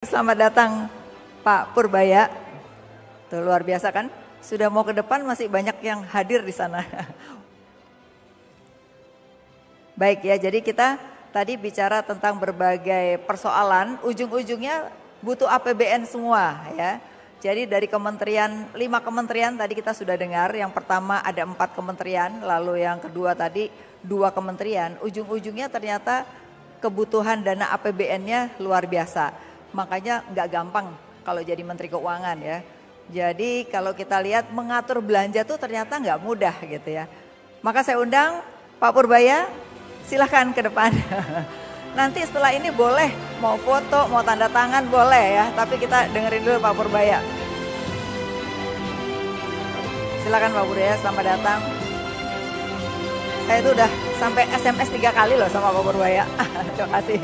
Selamat datang Pak Purbaya. Tuh, luar biasa kan? Sudah mau ke depan masih banyak yang hadir di sana. Baik ya, jadi kita tadi bicara tentang berbagai persoalan, ujung-ujungnya butuh APBN semua ya. Jadi dari kementerian, 5 kementerian tadi kita sudah dengar, yang pertama ada 4 kementerian, lalu yang kedua tadi 2 kementerian, ujung-ujungnya ternyata kebutuhan dana APBN-nya luar biasa. Makanya nggak gampang kalau jadi Menteri Keuangan ya. Jadi kalau kita lihat mengatur belanja tuh ternyata nggak mudah gitu ya. Maka saya undang Pak Purbaya, silahkan ke depan. Nanti setelah ini boleh mau foto, mau tanda tangan boleh ya. Tapi kita dengerin dulu Pak Purbaya. Silakan Pak Purbaya, selamat datang. Saya itu udah sampai SMS 3 kali loh sama Pak Purbaya. Terima kasih.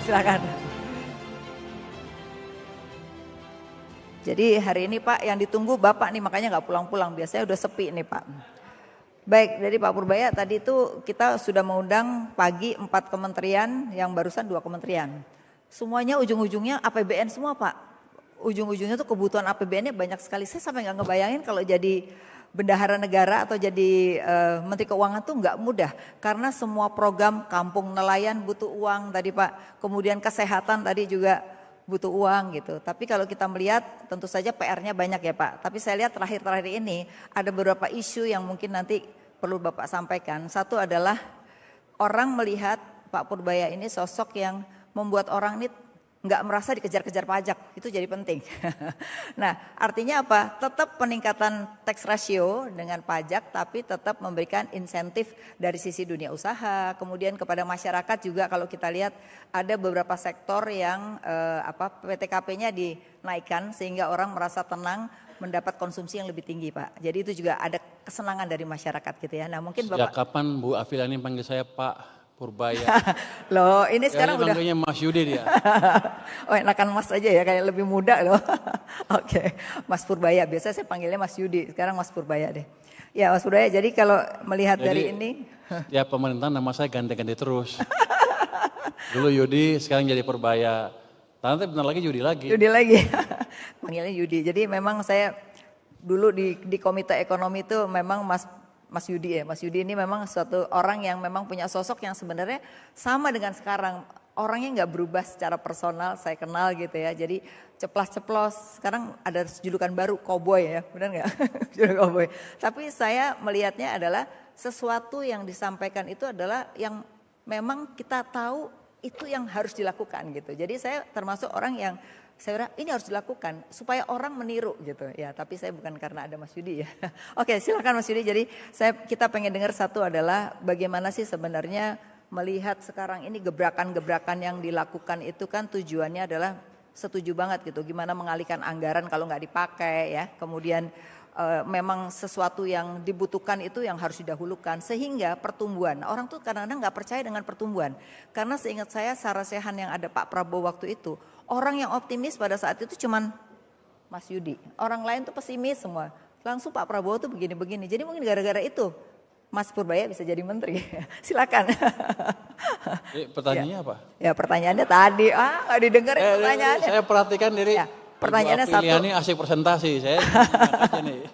Silakan. Jadi hari ini Pak yang ditunggu Bapak nih, makanya nggak pulang-pulang, biasanya udah sepi nih Pak. Baik, dari Pak Purbaya tadi itu kita sudah mengundang pagi 4 kementerian, yang barusan 2 kementerian. Semuanya ujung-ujungnya APBN semua Pak. Ujung-ujungnya tuh kebutuhan APBN-nya banyak sekali. Saya sampai nggak ngebayangin kalau jadi bendahara negara atau jadi Menteri Keuangan tuh nggak mudah. Karena semua program kampung nelayan butuh uang tadi Pak. Kemudian kesehatan tadi juga butuh uang gitu. Tapi kalau kita melihat tentu saja PR-nya banyak ya Pak. Tapi saya lihat terakhir-terakhir ini ada beberapa isu yang mungkin nanti perlu Bapak sampaikan. Satu adalah orang melihat Pak Purbaya ini sosok yang membuat orang ini nggak merasa dikejar-kejar pajak, itu jadi penting. Nah artinya apa? Tetap peningkatan tax ratio dengan pajak, tapi tetap memberikan insentif dari sisi dunia usaha. Kemudian kepada masyarakat juga kalau kita lihat ada beberapa sektor yang PTKP-nya dinaikkan sehingga orang merasa tenang mendapat konsumsi yang lebih tinggi Pak. Jadi itu juga ada kesenangan dari masyarakat gitu ya. Nah mungkin Sejak Bapak. kapan Bu Afilani panggil saya Pak Purbaya? Loh ini sekarang udah. Panggilnya Mas Yudi dia. Oh enakan Mas aja ya, kayak lebih muda loh. Oke, Mas Purbaya, biasanya saya panggilnya Mas Yudi, sekarang Mas Purbaya deh. Ya Mas Purbaya, jadi kalau melihat Jadi, dari ini. Ya pemerintahan nama saya ganti-ganti terus. Dulu Yudi, sekarang jadi Purbaya. Nanti benar lagi Yudi lagi. Yudi lagi, panggilnya Yudi. Jadi memang saya dulu di Komite Ekonomi itu memang Mas Yudi ya. Mas Yudi ini memang suatu orang yang memang punya sosok yang sebenarnya sama dengan sekarang. Orangnya nggak berubah secara personal, saya kenal gitu ya. Jadi ceplas-ceplos, sekarang ada julukan baru cowboy ya, benar nggak? Julukan cowboy. Tapi saya melihatnya adalah sesuatu yang disampaikan itu adalah yang memang kita tahu itu yang harus dilakukan gitu. Jadi saya termasuk orang yang saya kira ini harus dilakukan supaya orang meniru gitu ya. Tapi saya bukan karena ada Mas Yudi ya. Oke silakan Mas Yudi. Jadi kita pengen dengar satu adalah bagaimana sih sebenarnya melihat sekarang ini gebrakan-gebrakan yang dilakukan itu kan tujuannya adalah setuju banget gitu. Gimana mengalihkan anggaran kalau nggak dipakai ya. Kemudian memang sesuatu yang dibutuhkan itu yang harus didahulukan sehingga pertumbuhan. Orang tuh kadang-kadang nggak percaya dengan pertumbuhan. Karena seingat saya sarasehan yang ada Pak Prabowo waktu itu, orang yang optimis pada saat itu cuman Mas Yudi. Orang lain tuh pesimis semua. Langsung Pak Prabowo tuh begini-begini. Jadi mungkin gara-gara itu Mas Purbaya bisa jadi menteri. Silakan. Pertanyaannya apa? Ya pertanyaannya tadi, nggak didengar pertanyaannya. Saya perhatikan diri. Ya, pertanyaannya satu. Ini asik presentasi, saya nih.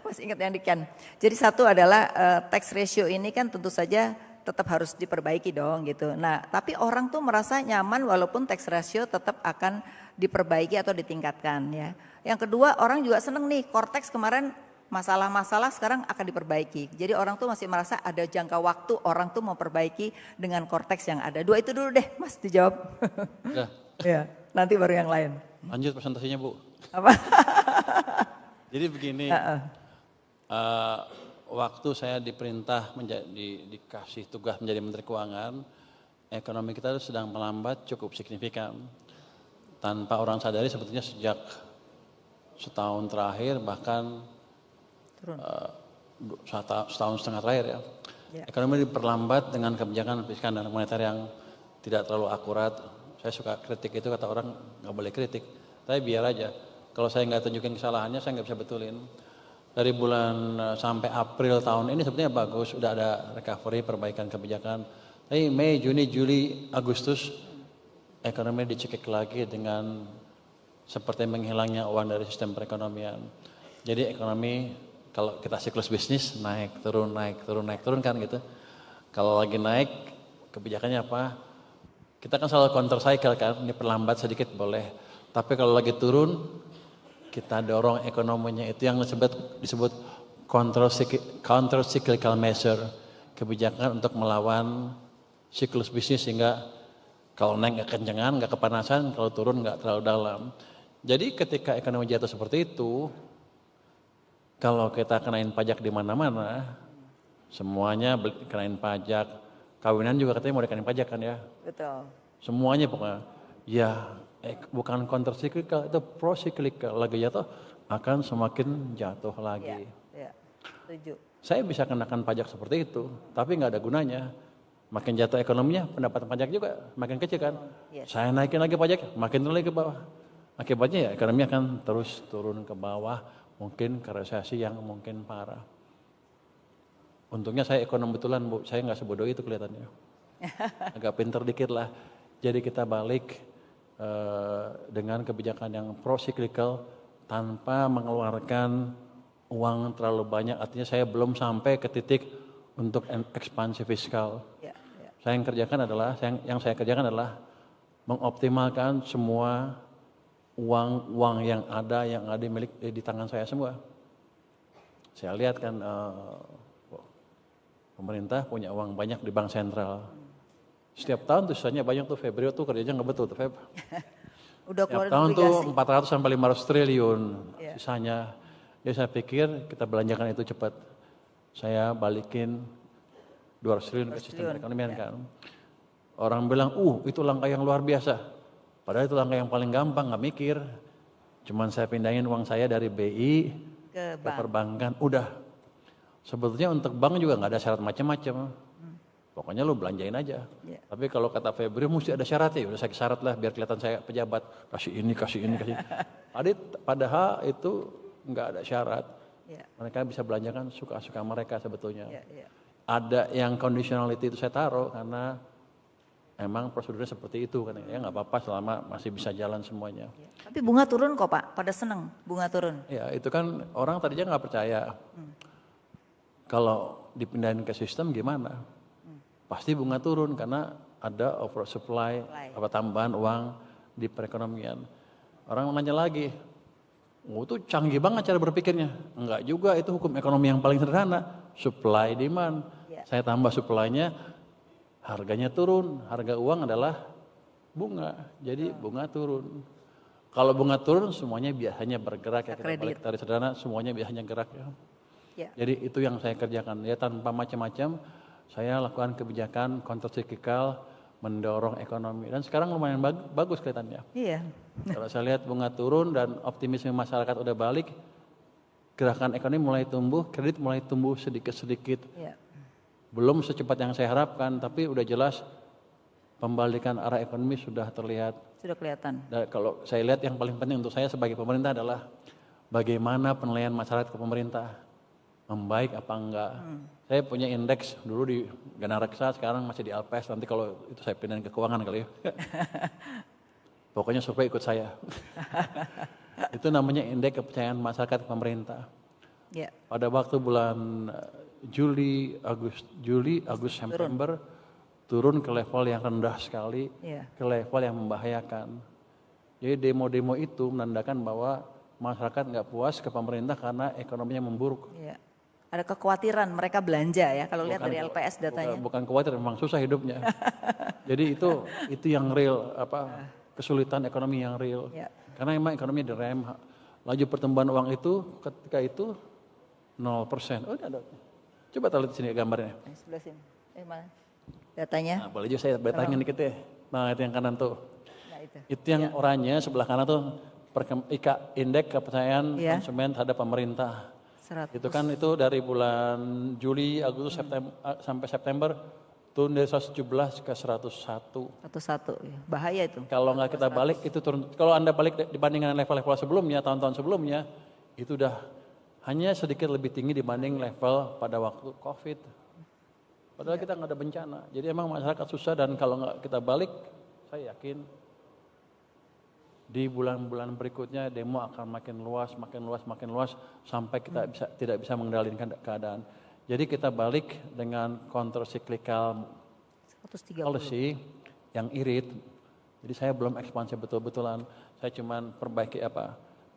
Masih ingat yang di Ken. Jadi satu adalah tax ratio ini kan tentu saja tetap harus diperbaiki dong gitu. Nah tapi orang tuh merasa nyaman walaupun tax ratio tetap akan diperbaiki atau ditingkatkan ya. Yang kedua orang juga seneng nih, Cortex kemarin masalah-masalah sekarang akan diperbaiki. Jadi orang tuh masih merasa ada jangka waktu orang tuh memperbaiki dengan Cortex yang ada. 2 itu dulu deh Mas dijawab. Udah. Ya, nanti baru yang lain. Lanjut presentasinya Bu. Apa? Jadi begini, waktu saya diperintah dikasih tugas menjadi Menteri Keuangan, ekonomi kita sedang melambat cukup signifikan. Tanpa orang sadari sebetulnya sejak setahun terakhir bahkan setahun setengah terakhir ya. Ekonomi diperlambat dengan kebijakan fiskal dan moneter yang tidak terlalu akurat. Saya suka kritik itu, kata orang nggak boleh kritik. Tapi biar aja. Kalau saya nggak tunjukin kesalahannya, saya nggak bisa betulin. Dari bulan sampai April tahun ini sebetulnya bagus, udah ada recovery, perbaikan kebijakan. Tapi Mei, Juni, Juli, Agustus ekonomi dicekik lagi dengan seperti menghilangnya uang dari sistem perekonomian. Jadi ekonomi kalau kita siklus bisnis naik turun kan gitu. Kalau lagi naik kebijakannya apa? Kita kan selalu counter cycle kan, ini perlambat sedikit boleh. Tapi kalau lagi turun kita dorong ekonominya, itu yang disebut counter cyclical measure, kebijakan untuk melawan siklus bisnis sehingga kalau naik nggak kencengan, nggak kepanasan, kalau turun nggak terlalu dalam. Jadi ketika ekonomi jatuh seperti itu, kalau kita kenain pajak di mana-mana, semuanya kenain pajak, kawinan juga katanya mau dikenain pajak kan ya? Betul. Semuanya pokoknya, ya bukan counter cyclical, itu pro cyclical, lagi jatuh akan semakin jatuh lagi. Ya, setuju. Saya bisa kenakan pajak seperti itu, tapi nggak ada gunanya. Makin jatuh ekonominya, pendapatan pajak juga makin kecil kan. Yes. Saya naikin lagi pajak, makin turun lagi ke bawah. Akibatnya ya ekonomi akan terus turun ke bawah, mungkin ke resesi yang mungkin parah. Untungnya saya ekonom betulan Bu, saya nggak sebodoh itu kelihatannya. Agak pinter dikit lah. Jadi kita balik dengan kebijakan yang pro-cyclical tanpa mengeluarkan uang terlalu banyak. Artinya saya belum sampai ke titik untuk ekspansi fiskal. Ya. Yang saya kerjakan adalah mengoptimalkan semua uang yang ada di tangan saya semua. Saya lihat kan pemerintah punya uang banyak di bank sentral. Setiap tahun tuh sisanya banyak tuh, Febrio tuh kerjanya nggak betul tuh Feb. Udah Setiap keluar tahun obligasi. tuh 400 sampai 500 triliun Yeah. sisanya. Jadi saya pikir kita belanjakan itu cepat. Saya balikin 200 triliun ke sistem perekonomian kan. Orang bilang, itu langkah yang luar biasa. Padahal itu langkah yang paling gampang, nggak mikir. Cuman saya pindahin uang saya dari BI ke perbankan, udah. Sebetulnya untuk bank juga nggak ada syarat macam-macam. Pokoknya lu belanjain aja. Yeah. Tapi kalau kata Febri mesti ada syaratnya, udah saya syarat lah biar kelihatan saya pejabat. Kasih ini. Padahal itu nggak ada syarat. Yeah. Mereka bisa belanjakan suka-suka mereka sebetulnya. Yeah. Ada yang conditionality itu saya taruh karena emang prosedurnya seperti itu kan ya, nggak apa-apa selama masih bisa jalan semuanya. Yeah. Tapi bunga turun kok Pak, pada seneng bunga turun. Ya itu kan orang tadinya nggak percaya. Kalau dipindahin ke sistem gimana? Pasti bunga turun karena ada oversupply, tambahan uang di perekonomian. Orang nanya lagi, itu canggih banget cara berpikirnya. Enggak juga, itu hukum ekonomi yang paling sederhana, supply demand. Yeah. Saya tambah supply-nya, harganya turun. Harga uang adalah bunga, jadi bunga turun. Kalau bunga turun semuanya biasanya bergerak ya, kita balik dari sederhana semuanya biasanya gerak ya. Yeah. Jadi itu yang saya kerjakan ya, tanpa macam-macam. Saya lakukan kebijakan countercyclical mendorong ekonomi dan sekarang lumayan bagus kelihatannya. Iya. Kalau saya lihat bunga turun dan optimisme masyarakat udah balik, gerakan ekonomi mulai tumbuh, kredit mulai tumbuh sedikit-sedikit. Iya. Belum secepat yang saya harapkan, tapi udah jelas pembalikan arah ekonomi sudah terlihat. Sudah kelihatan. Dan kalau saya lihat yang paling penting untuk saya sebagai pemerintah adalah bagaimana penilaian masyarakat ke pemerintah, membaik apa enggak. Saya punya indeks dulu di Ganareksa, sekarang masih di LPS, nanti kalau itu saya pindahin ke keuangan kali ya. Pokoknya survei ikut saya. Itu namanya indeks kepercayaan masyarakat ke pemerintah. Yeah. Pada waktu bulan Juli, Agustus, September turun ke level yang rendah sekali, ke level yang membahayakan. Jadi demo-demo itu menandakan bahwa masyarakat nggak puas ke pemerintah karena ekonominya memburuk. Yeah. Ada kekhawatiran mereka belanja ya kalau lihat dari LPS datanya. Bukan khawatir, memang susah hidupnya. Jadi itu yang real, kesulitan ekonomi yang real. Ya. Karena memang ekonomi direm, laju pertumbuhan uang itu ketika itu 0%. Oh ini ada. Coba tahu di sini gambarnya. Sebelah sini. Mana? Datanya. Nah, boleh juga saya betangin dikit ya. Nah itu yang kanan tuh. Nah, itu. Itu yang oranye sebelah kanan tuh indeks kepercayaan konsumen terhadap pemerintah. 100. Itu kan itu dari bulan Juli, Agustus, September sampai September turun dari 117 ke 101. 101 ya. Bahaya itu. Kalau nggak kita balik itu turun. Kalau Anda balik dibandingkan level-level sebelumnya, tahun-tahun sebelumnya, itu udah hanya sedikit lebih tinggi dibanding level pada waktu Covid. Padahal kita nggak ada bencana. Jadi emang masyarakat susah dan kalau nggak kita balik, saya yakin Di bulan-bulan berikutnya demo akan makin luas, sampai kita tidak bisa mengendalikan keadaan. Jadi kita balik dengan counter cyclical 130. policy yang irit. Jadi saya belum ekspansi betul-betulan. Saya cuman perbaiki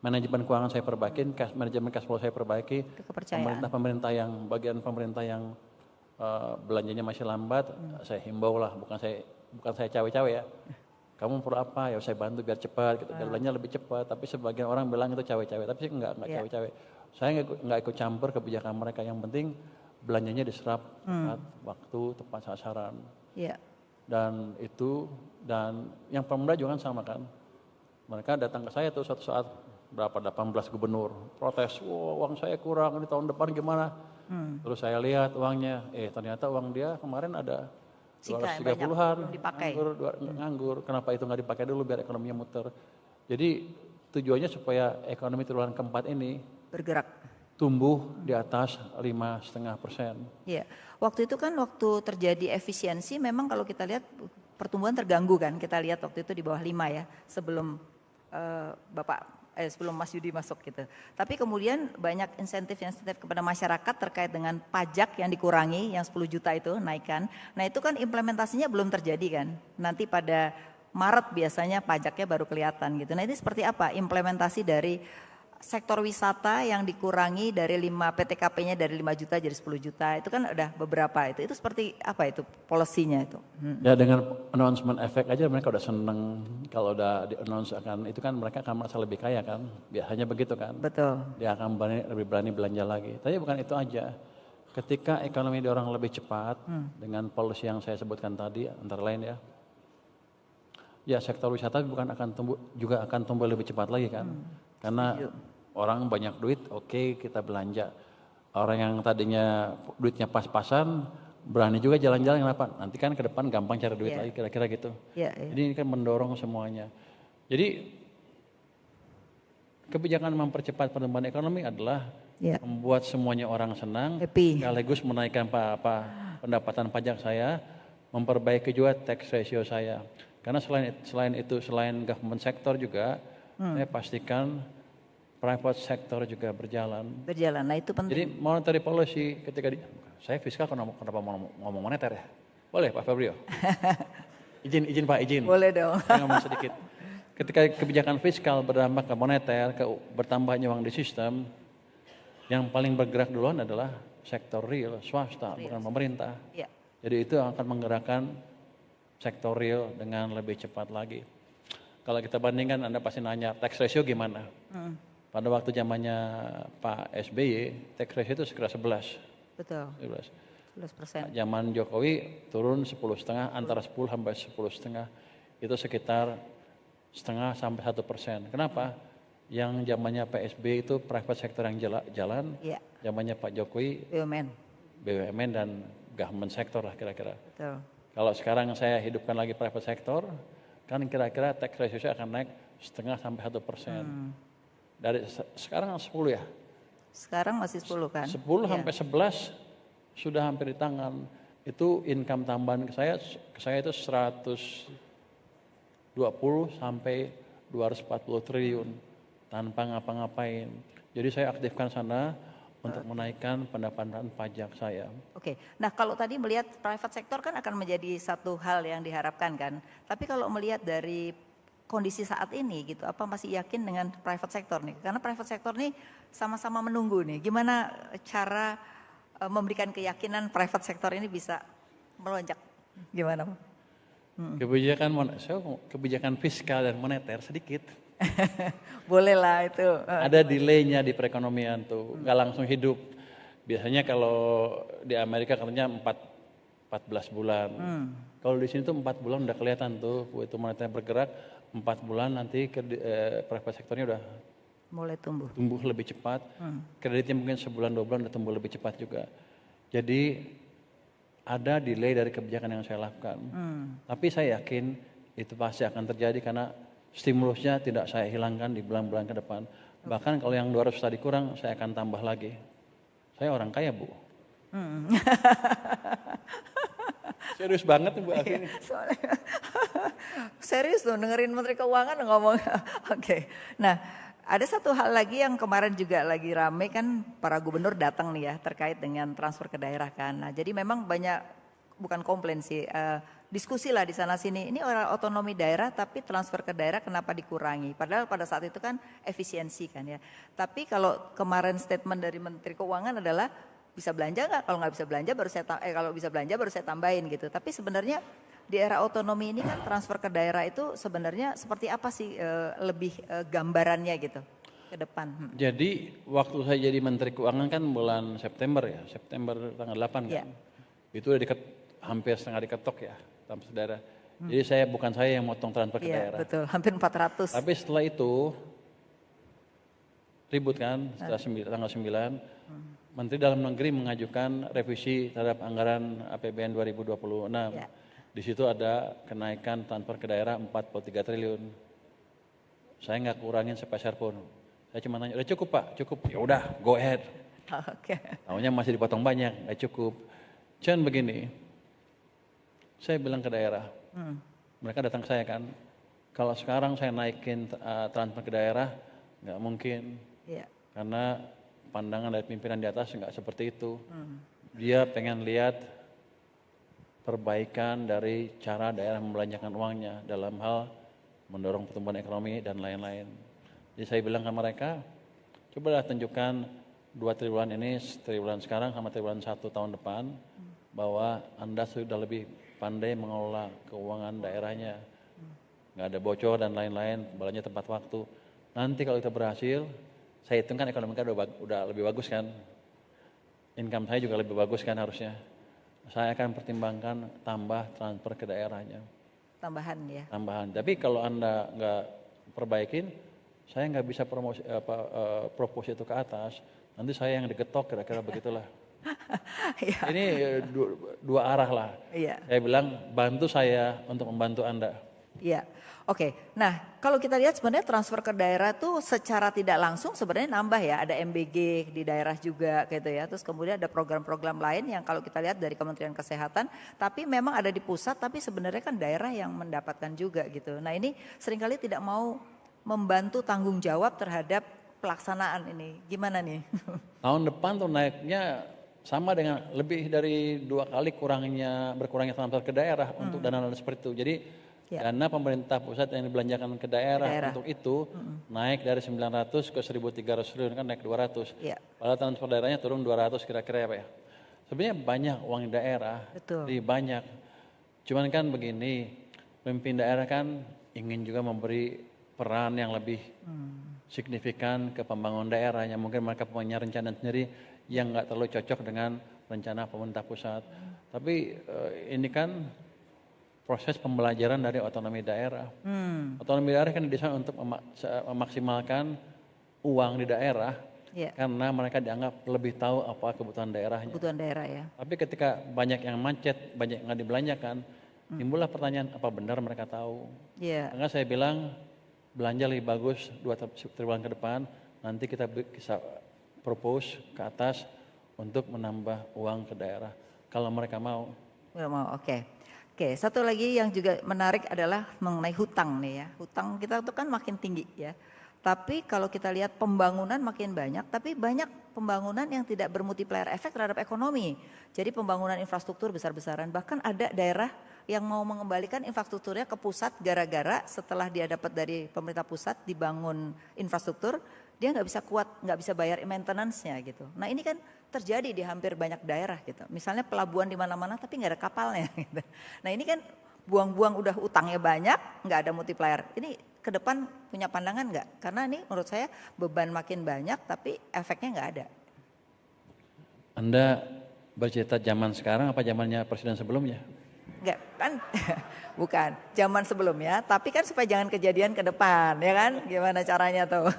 manajemen keuangan saya perbaikin, manajemen cash flow saya perbaiki. Pemerintah yang bagian pemerintah yang belanjanya masih lambat, saya himbau lah, bukan saya cawe-cawe ya. Kamu perlu apa? Ya saya bantu biar cepat, gitu. Biar belanja lebih cepat. Tapi sebagian orang bilang itu cawe-cawe, tapi sih enggak cawe-cawe. Saya enggak ikut campur kebijakan mereka. Yang penting belanjanya diserap tepat waktu, tepat sasaran. Dan yang pemuda juga kan sama kan. Mereka datang ke saya tuh suatu saat, berapa 18 gubernur protes, uang saya kurang di tahun depan gimana? Terus saya lihat uangnya, ternyata uang dia kemarin ada 230-an nganggur. Kenapa itu nggak dipakai dulu biar ekonominya muter? Jadi tujuannya supaya ekonomi triwulan keempat ini bergerak, tumbuh di atas 5,5%. Iya, waktu itu kan waktu terjadi efisiensi, memang kalau kita lihat pertumbuhan terganggu kan. Kita lihat waktu itu di bawah 5 ya, sebelum sebelum Mas Yudi masuk gitu. Tapi kemudian banyak insentif kepada masyarakat terkait dengan pajak yang dikurangi, yang 10 juta itu naikkan. Nah itu kan implementasinya belum terjadi kan. Nanti pada Maret biasanya pajaknya baru kelihatan gitu. Nah ini seperti apa implementasi dari sektor wisata yang dikurangi dari 5 PTKP-nya dari 5 juta jadi 10 juta. Itu kan udah beberapa itu. Itu seperti apa itu polisinya itu? Ya dengan announcement efek aja mereka udah seneng kalau udah di announce akan itu kan mereka akan merasa lebih kaya kan. Biasanya begitu kan. Betul. Dia akan lebih berani belanja lagi. Tapi bukan itu aja. Ketika ekonomi diorang lebih cepat dengan policy yang saya sebutkan tadi antara lain ya. Ya sektor wisata juga akan tumbuh lebih cepat lagi kan. Karena orang banyak duit, oke, kita belanja. Orang yang tadinya duitnya pas-pasan, berani juga jalan-jalan, kenapa? Nanti kan ke depan gampang cari duit lagi, kira-kira gitu. Jadi ini kan mendorong semuanya. Jadi kebijakan mempercepat pertumbuhan ekonomi adalah membuat semuanya orang senang, sekaligus menaikkan pendapatan pajak saya, memperbaiki juga tax ratio saya. Karena selain government sector juga, saya pastikan private sector juga berjalan. Nah itu penting. Jadi monetary policy saya fiskal kenapa mau ngomong moneter ya? Boleh Pak Febrio? izin Pak, izin. Boleh dong. Saya ngomong sedikit. Ketika kebijakan fiskal berdampak ke moneter, bertambahnya uang di sistem, yang paling bergerak duluan adalah sektor real, swasta, bukan pemerintah. Jadi itu akan menggerakkan sektor real dengan lebih cepat lagi. Kalau kita bandingkan, Anda pasti nanya tax ratio gimana? Pada waktu zamannya Pak SBY, tax ratio itu sekitar 11. Betul. 11%. Zaman Jokowi turun 10,5, antara 10 sampai 10,5. Itu sekitar 0,5 sampai 1%. Kenapa? Yang zamannya Pak SBY itu private sector yang jalan, zamannya Pak Jokowi BUMN dan government sector lah kira-kira. Betul. Kalau sekarang saya hidupkan lagi private sector, kan kira-kira tax ratio akan naik 0,5 sampai 1%. Dari sekarang 10 ya? Sekarang masih 10 kan? 10 sampai 11 sudah hampir di tangan. Itu income tambahan ke saya itu 120 sampai 240 triliun tanpa ngapa-ngapain. Jadi saya aktifkan sana untuk menaikkan pendapatan pajak saya. Oke, nah kalau tadi melihat private sector kan akan menjadi satu hal yang diharapkan kan. Tapi kalau melihat dari kondisi saat ini gitu, apa masih yakin dengan private sector nih? Karena private sector nih sama-sama menunggu nih. Gimana cara memberikan keyakinan private sector ini bisa melonjak? Gimana? Kebijakan fiskal dan moneter sedikit. Boleh lah itu. Ada delaynya di perekonomian tuh, nggak langsung hidup. Biasanya kalau di Amerika katanya 14 bulan. Kalau di sini tuh 4 bulan udah kelihatan tuh, itu moneter bergerak, 4 bulan nanti private sektornya udah mulai tumbuh lebih cepat. Kreditnya mungkin sebulan 2 bulan udah tumbuh lebih cepat juga. Jadi ada delay dari kebijakan yang saya lakukan. Tapi saya yakin itu pasti akan terjadi karena stimulusnya tidak saya hilangkan di bulan-bulan ke depan. Bahkan kalau yang 200 tadi kurang, saya akan tambah lagi. Saya orang kaya, Bu. Serius banget Bu Afi ini. Soalnya serius tuh dengerin Menteri Keuangan ngomong. Oke. Nah, ada satu hal lagi yang kemarin juga lagi rame kan para gubernur datang nih ya terkait dengan transfer ke daerah kan. Nah, jadi memang banyak bukan komplain sih, diskusi lah di sana sini. Ini orang otonomi daerah tapi transfer ke daerah kenapa dikurangi? Padahal pada saat itu kan efisiensi kan ya. Tapi kalau kemarin statement dari Menteri Keuangan adalah bisa belanja nggak? Kalau nggak bisa belanja baru kalau bisa belanja baru saya tambahin gitu. Tapi sebenarnya di era otonomi ini kan transfer ke daerah itu sebenarnya seperti apa sih lebih gambarannya gitu ke depan? Jadi waktu saya jadi Menteri Keuangan kan bulan September ya, September tanggal 8 kan. Ya. Itu udah hampir setengah diketok ya, transfer daerah. Jadi bukan saya yang motong transfer ke Iya daerah. betul, hampir 400. Tapi setelah itu ribut kan, setelah tanggal 9, Menteri Dalam Negeri mengajukan revisi terhadap anggaran APBN 2026. Ya. Di situ ada kenaikan transfer ke daerah 43 triliun. Saya nggak kurangin sepeser pun. Saya cuma nanya, udah cukup Pak? Cukup. Ya udah, go ahead. Oke. Tahunya masih dipotong banyak, nggak cukup. Cuman begini, saya bilang ke daerah, mereka datang ke saya kan, kalau sekarang saya naikin transfer ke daerah, nggak mungkin. Iya. Karena pandangan dari pimpinan di atas nggak seperti itu. Dia pengen lihat perbaikan dari cara daerah membelanjakan uangnya dalam hal mendorong pertumbuhan ekonomi dan lain-lain. Jadi saya bilang ke mereka, cobalah tunjukkan 2 triwulan ini, triwulan sekarang sama triwulan 1 tahun depan, bahwa Anda sudah lebih pandai mengelola keuangan daerahnya. Nggak ada bocor dan lain-lain, belanja tepat waktu. Nanti kalau itu berhasil, saya hitung kan ekonomi kita udah lebih bagus kan. Income saya juga lebih bagus kan harusnya. Saya akan pertimbangkan tambah transfer ke daerahnya. Tambahan ya. Tambahan. Tapi kalau Anda nggak perbaikin, saya nggak bisa propose itu ke atas. Nanti saya yang digetok kira-kira begitulah. Iya. Ini dua arah lah. Iya. Saya bilang bantu saya untuk membantu Anda. Iya. Oke. Nah, kalau kita lihat sebenarnya transfer ke daerah tuh secara tidak langsung sebenarnya nambah ya. Ada MBG di daerah juga gitu ya. Terus kemudian ada program-program lain yang kalau kita lihat dari Kementerian Kesehatan, tapi memang ada di pusat, tapi sebenarnya kan daerah yang mendapatkan juga gitu. Nah, ini seringkali tidak mau membantu tanggung jawab terhadap pelaksanaan ini. Gimana nih? Tahun depan tuh naiknya sama dengan lebih dari 2 kali berkurangnya transfer ke daerah untuk dana-dana seperti itu. Jadi dana pemerintah pusat yang dibelanjakan ke daerah untuk itu naik dari 900 ke 1.300 triliun kan naik 200. Padahal transfer daerahnya turun 200 kira-kira ya Pak ya. Sebenarnya banyak uang di daerah, jadi banyak. Cuman kan begini, pemimpin daerah kan ingin juga memberi peran yang lebih signifikan ke pembangunan daerahnya. Mungkin mereka punya rencana sendiri yang nggak terlalu cocok dengan rencana pemerintah pusat. Tapi ini kan proses pembelajaran dari otonomi daerah. Otonomi daerah kan didesain untuk memaksimalkan uang di daerah karena mereka dianggap lebih tahu apa kebutuhan daerahnya. Kebutuhan daerah ya. Tapi ketika banyak yang macet, banyak yang nggak dibelanjakan, timbullah pertanyaan apa benar mereka tahu. Karena saya bilang belanja lebih bagus 2 triwulan ke depan, nanti kita bisa propose ke atas untuk menambah uang ke daerah. Kalau mereka mau. Oke. Oke, satu lagi yang juga menarik adalah mengenai hutang nih ya. Hutang kita tuh kan makin tinggi ya. Tapi kalau kita lihat pembangunan makin banyak, tapi banyak pembangunan yang tidak bermultiplier efek terhadap ekonomi. Jadi pembangunan infrastruktur besar-besaran, bahkan ada daerah yang mau mengembalikan infrastrukturnya ke pusat gara-gara setelah dia dapat dari pemerintah pusat dibangun infrastruktur, dia nggak bisa kuat, nggak bisa bayar maintenance-nya gitu. Nah ini kan terjadi di hampir banyak daerah gitu. Misalnya pelabuhan di mana-mana tapi nggak ada kapalnya. Gitu. Nah ini kan buang-buang udah utangnya banyak, nggak ada multiplier. Ini ke depan punya pandangan nggak? Karena ini menurut saya beban makin banyak tapi efeknya nggak ada. Anda bercerita zaman sekarang apa zamannya presiden sebelumnya? Enggak, kan bukan zaman sebelumnya, tapi kan supaya jangan kejadian ke depan, ya kan? Gimana caranya tuh?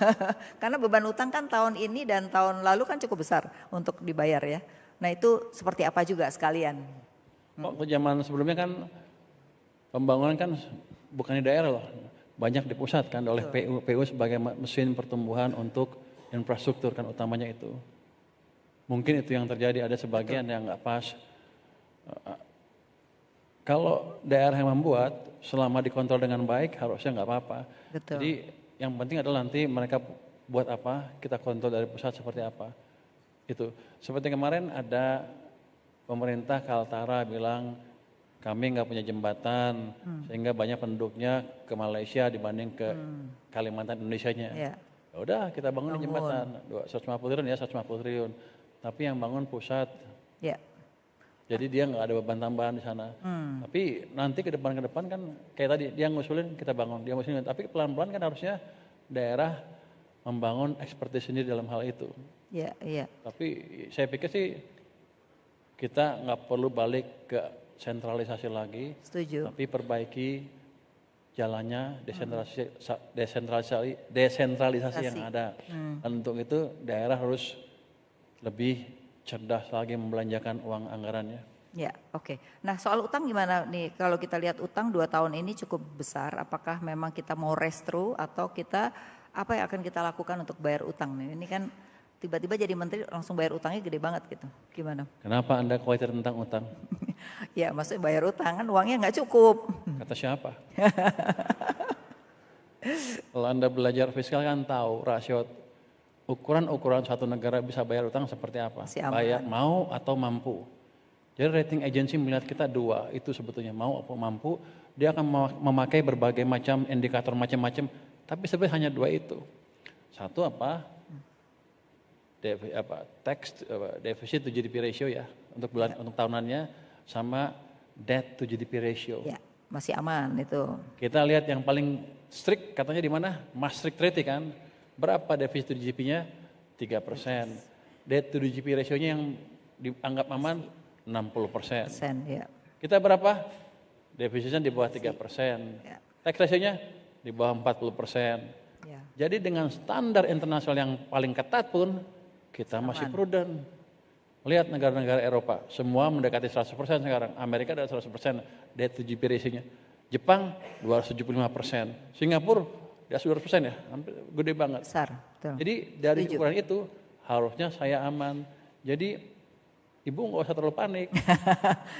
Karena beban utang kan tahun ini dan tahun lalu kan cukup besar untuk dibayar ya. Nah itu seperti apa juga sekalian? Waktu zaman sebelumnya kan pembangunan kan bukan di daerah loh, banyak di pusat kan oleh PU sebagai mesin pertumbuhan untuk infrastruktur kan utamanya itu. Mungkin itu yang terjadi, ada sebagian yang nggak pas. Kalau daerah yang membuat, selama dikontrol dengan baik harusnya nggak apa-apa. Betul. Jadi yang penting adalah nanti mereka buat apa, kita kontrol dari pusat seperti apa. Itu. Seperti kemarin ada pemerintah Kaltara bilang kami nggak punya jembatan, sehingga banyak penduduknya ke Malaysia dibanding ke Kalimantan Indonesianya. Ya. Ya udah kita bangun jembatan, 150 triliun ya 150 triliun. Tapi yang bangun pusat. Ya. Jadi dia nggak ada beban tambahan di sana. Tapi nanti ke depan kan kayak tadi dia ngusulin kita bangun, dia ngusulin. Tapi pelan-pelan kan harusnya daerah membangun ekspertis sendiri dalam hal itu. Iya, iya. Tapi saya pikir sih kita nggak perlu balik ke sentralisasi lagi. Setuju. Tapi perbaiki jalannya desentralisasi yang ada. Dan untuk itu daerah harus lebih cerdas lagi membelanjakan uang anggarannya. Ya, oke. Nah, soal utang gimana nih? Kalau kita lihat utang 2 tahun ini cukup besar, apakah memang kita mau restro atau kita apa yang akan kita lakukan untuk bayar utang nih? Ini kan tiba-tiba jadi menteri langsung bayar utangnya gede banget gitu. Gimana? Kenapa Anda khawatir tentang utang? Ya, maksudnya bayar utang kan uangnya nggak cukup. Kata siapa? Kalau Anda belajar fiskal kan tahu rasio ukuran satu negara bisa bayar utang seperti apa. Bayar mau atau mampu. Jadi rating agency melihat kita 2, itu sebetulnya mau atau mampu. Dia akan memakai berbagai macam indikator macam-macam, tapi sebenarnya hanya 2 itu. Satu apa? Defisit to GDP ratio ya untuk untuk tahunannya, sama debt to GDP ratio. Ya, masih aman itu. Kita lihat yang paling strict katanya di mana? Maastricht Treaty kan. Berapa defisit to GDP-nya? 3%. Debt to GDP ratio-nya yang dianggap aman 60%. Ya. Kita berapa? Defisitnya di bawah 3%. Ya. Tax ratio-nya di bawah 40%. Ya. Jadi dengan standar internasional yang paling ketat pun kita masih prudent. Lihat negara-negara Eropa, semua mendekati 100% sekarang. Amerika ada 100% debt to GDP ratio-nya. Jepang 275%. Singapura ya 100% ya, hampir gede banget. Besar, betul. Jadi dari ukuran itu harusnya saya aman. Jadi Ibu nggak usah terlalu panik.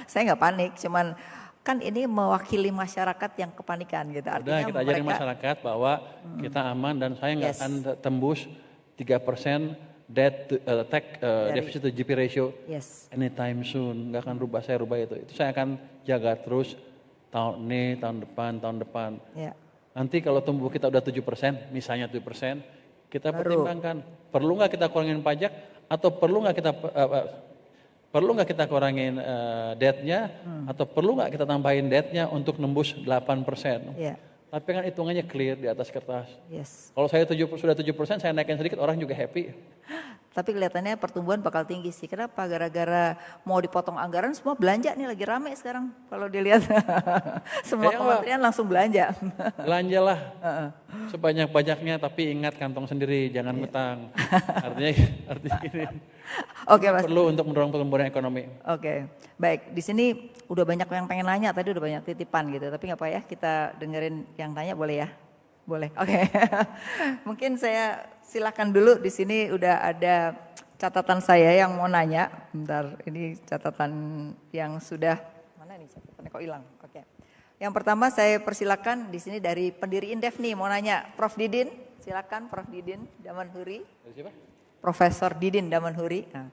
Saya nggak panik, cuman kan ini mewakili masyarakat yang kepanikan gitu. Artinya kita ajarin masyarakat bahwa kita aman dan saya nggak akan tembus 3% deficit to GDP ratio anytime soon. Nggak akan saya rubah itu. Itu saya akan jaga terus tahun ini, tahun depan. Ya. Nanti kalau tumbuh kita udah 7%, misalnya 7%, kita pertimbangkan perlu nggak kita kurangin pajak atau perlu nggak kita kurangin debt-nya atau perlu nggak kita tambahin debt-nya untuk nembus 8%. Yeah. Tapi kan hitungannya clear di atas kertas. Yes. Kalau saya sudah 7%, saya naikin sedikit orang juga happy. Tapi kelihatannya pertumbuhan bakal tinggi sih. Kenapa? Gara-gara mau dipotong anggaran, semua belanja nih lagi rame sekarang. Kalau dilihat semua kementerian langsung belanja. Belanjalah sebanyak-banyaknya, tapi ingat kantong sendiri, jangan ngutang. Artinya ini. Oke, Mas. Perlu untuk mendorong pertumbuhan ekonomi. Oke, baik. Di sini udah banyak yang pengen nanya, tadi udah banyak titipan gitu. Tapi nggak apa ya, kita dengerin yang tanya boleh ya? Boleh. Oke. Mungkin saya silakan dulu, di sini udah ada catatan saya yang mau nanya. Bentar, ini catatan yang sudah mana nih catatannya kok hilang. Oke. Yang pertama saya persilakan di sini dari pendiri Indef nih mau nanya, Prof Didin. Silakan Prof Didin Damanhuri. Dari siapa? Profesor Didin Damanhuri. Nah,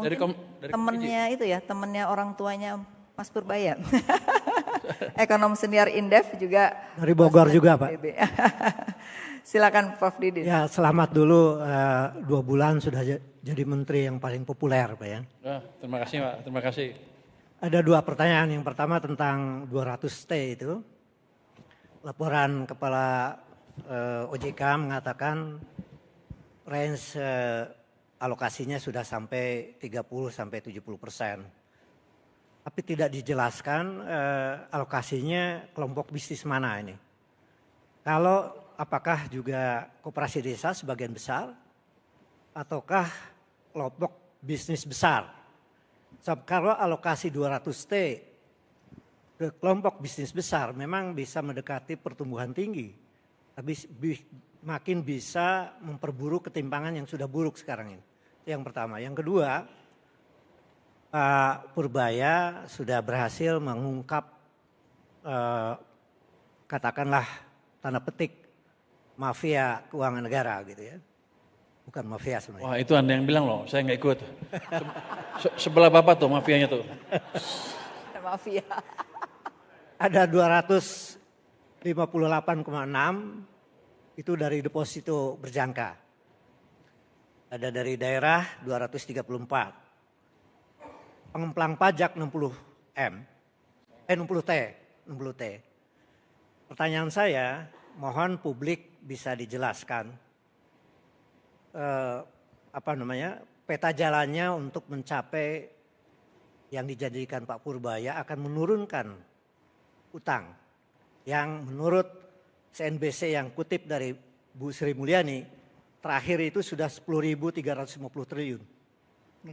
dari temennya itu ya, temennya orang tuanya Mas Purbaya. Ekonom senior Indef juga. Dari Bogor juga Pak. Silakan Prof Didin. Ya selamat dulu 2 bulan sudah jadi menteri yang paling populer Pak ya. Terima kasih Pak, terima kasih. Ada 2 pertanyaan, yang pertama tentang 200T itu. Laporan Kepala OJK mengatakan range alokasinya sudah sampai 30-70%. Tapi tidak dijelaskan alokasinya kelompok bisnis mana ini. Kalau apakah juga koperasi desa sebagian besar ataukah kelompok bisnis besar. Kalau alokasi 200T ke kelompok bisnis besar memang bisa mendekati pertumbuhan tinggi. Tapi makin bisa memperburuk ketimpangan yang sudah buruk sekarang ini. Itu yang pertama. Yang kedua, Pak Purbaya sudah berhasil mengungkap katakanlah tanda petik mafia keuangan negara gitu ya. Bukan mafia sebenarnya. Wah itu Anda yang bilang loh, saya nggak ikut. Sebelah Bapak tuh mafianya tuh. Mafia. Ada 258,6 itu dari deposito berjangka. Ada dari daerah 234. Pengemplang pajak 60M. 60T. Pertanyaan saya, mohon publik bisa dijelaskan peta jalannya untuk mencapai yang dijadikan Pak Purbaya akan menurunkan utang yang menurut CNBC yang kutip dari Bu Sri Mulyani terakhir itu sudah 10.350 triliun.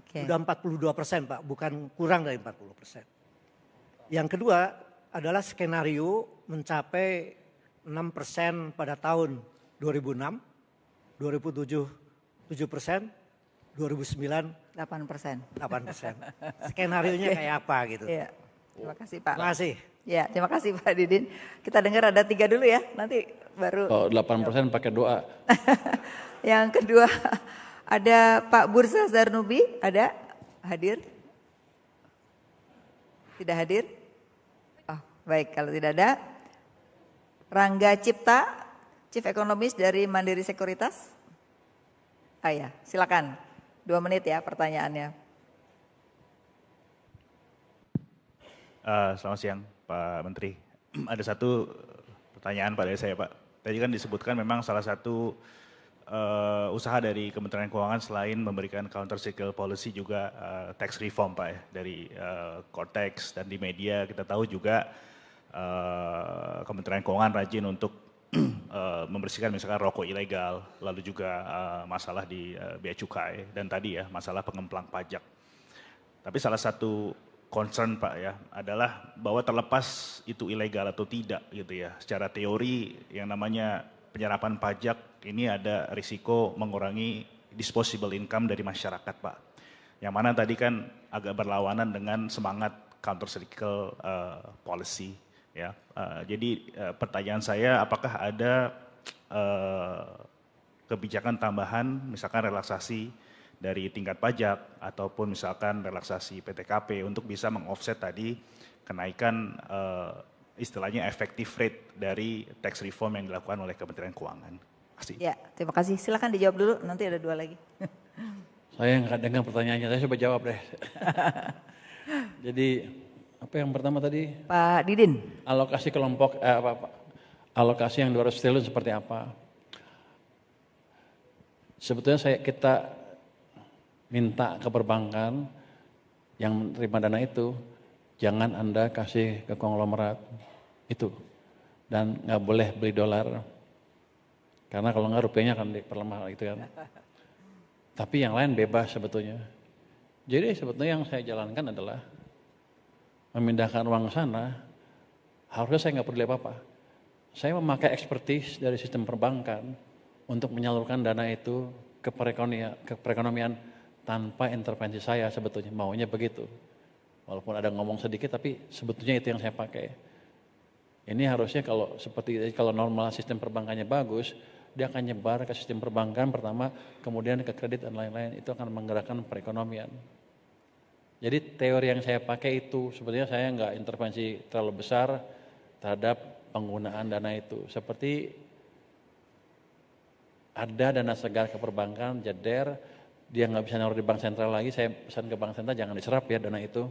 Okay. Sudah 42% Pak, bukan kurang dari 40%. Yang kedua adalah skenario mencapai 6% pada tahun 2006, 2007 7%, 2009 8%. 8%. Skenario-nya kayak apa gitu. Iya. Terima kasih Pak. Terima kasih. Ya, terima kasih Pak Didin. Kita dengar ada 3 dulu ya, nanti baru. Kalau 8% pakai doa. Yang kedua ada Pak Bursa Zarnubi, ada hadir? Tidak hadir? Oh, baik kalau tidak ada. Rangga Cipta, Chief Economist dari Mandiri Sekuritas. Ya, silakan. 2 menit ya pertanyaannya. Selamat siang Pak Menteri. Ada satu pertanyaan pada saya Pak. Tadi kan disebutkan memang salah satu usaha dari Kementerian Keuangan selain memberikan counter cyclical policy juga tax reform Pak ya. Dari Cortex dan di media kita tahu juga Kementerian Keuangan rajin untuk membersihkan misalkan rokok ilegal, lalu juga masalah di bea cukai dan tadi ya masalah pengemplang pajak. Tapi salah satu concern Pak ya adalah bahwa terlepas itu ilegal atau tidak gitu ya. Secara teori yang namanya penyerapan pajak ini ada risiko mengurangi disposable income dari masyarakat Pak. Yang mana tadi kan agak berlawanan dengan semangat counter cyclical policy. Ya, jadi pertanyaan saya apakah ada kebijakan tambahan misalkan relaksasi dari tingkat pajak ataupun misalkan relaksasi PTKP untuk bisa mengoffset tadi kenaikan istilahnya effective rate dari tax reform yang dilakukan oleh Kementerian Keuangan. Terima kasih. Ya, terima kasih. Silakan dijawab dulu, nanti ada 2 lagi. Saya nggak dengar pertanyaannya, saya coba jawab deh. Jadi apa yang pertama tadi? Pak Didin. Alokasi kelompok, alokasi yang 200 triliun seperti apa? Sebetulnya kita minta ke perbankan yang menerima dana itu, jangan Anda kasih ke konglomerat itu. Dan nggak boleh beli dolar. Karena kalau nggak rupiahnya akan diperlemah gitu kan. Tapi yang lain bebas sebetulnya. Jadi sebetulnya yang saya jalankan adalah memindahkan uang ke sana, harusnya saya nggak peduli apa-apa. Saya memakai expertise dari sistem perbankan untuk menyalurkan dana itu ke perekonomian tanpa intervensi saya sebetulnya, maunya begitu. Walaupun ada ngomong sedikit tapi sebetulnya itu yang saya pakai. Ini harusnya kalau normal sistem perbankannya bagus, dia akan nyebar ke sistem perbankan pertama, kemudian ke kredit dan lain-lain, itu akan menggerakkan perekonomian. Jadi teori yang saya pakai itu sebetulnya saya nggak intervensi terlalu besar terhadap penggunaan dana itu. Seperti ada dana segar ke perbankan, jeder, dia nggak bisa naruh di bank sentral lagi, saya pesan ke bank sentral jangan diserap ya dana itu.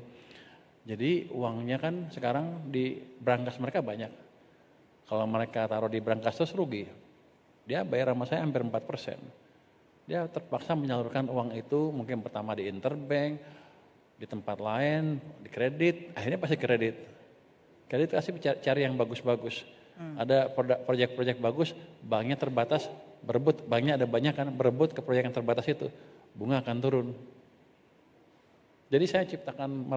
Jadi uangnya kan sekarang di brankas mereka banyak. Kalau mereka taruh di brankas terus rugi. Dia bayar sama saya hampir 4%. Dia terpaksa menyalurkan uang itu mungkin pertama di interbank, di tempat lain, di kredit, akhirnya pasti kredit. Kredit kasih cari yang bagus-bagus. Ada proyek-proyek bagus, banknya terbatas, berebut, banknya ada banyak kan, berebut ke proyek yang terbatas itu, bunga akan turun. Jadi saya ciptakan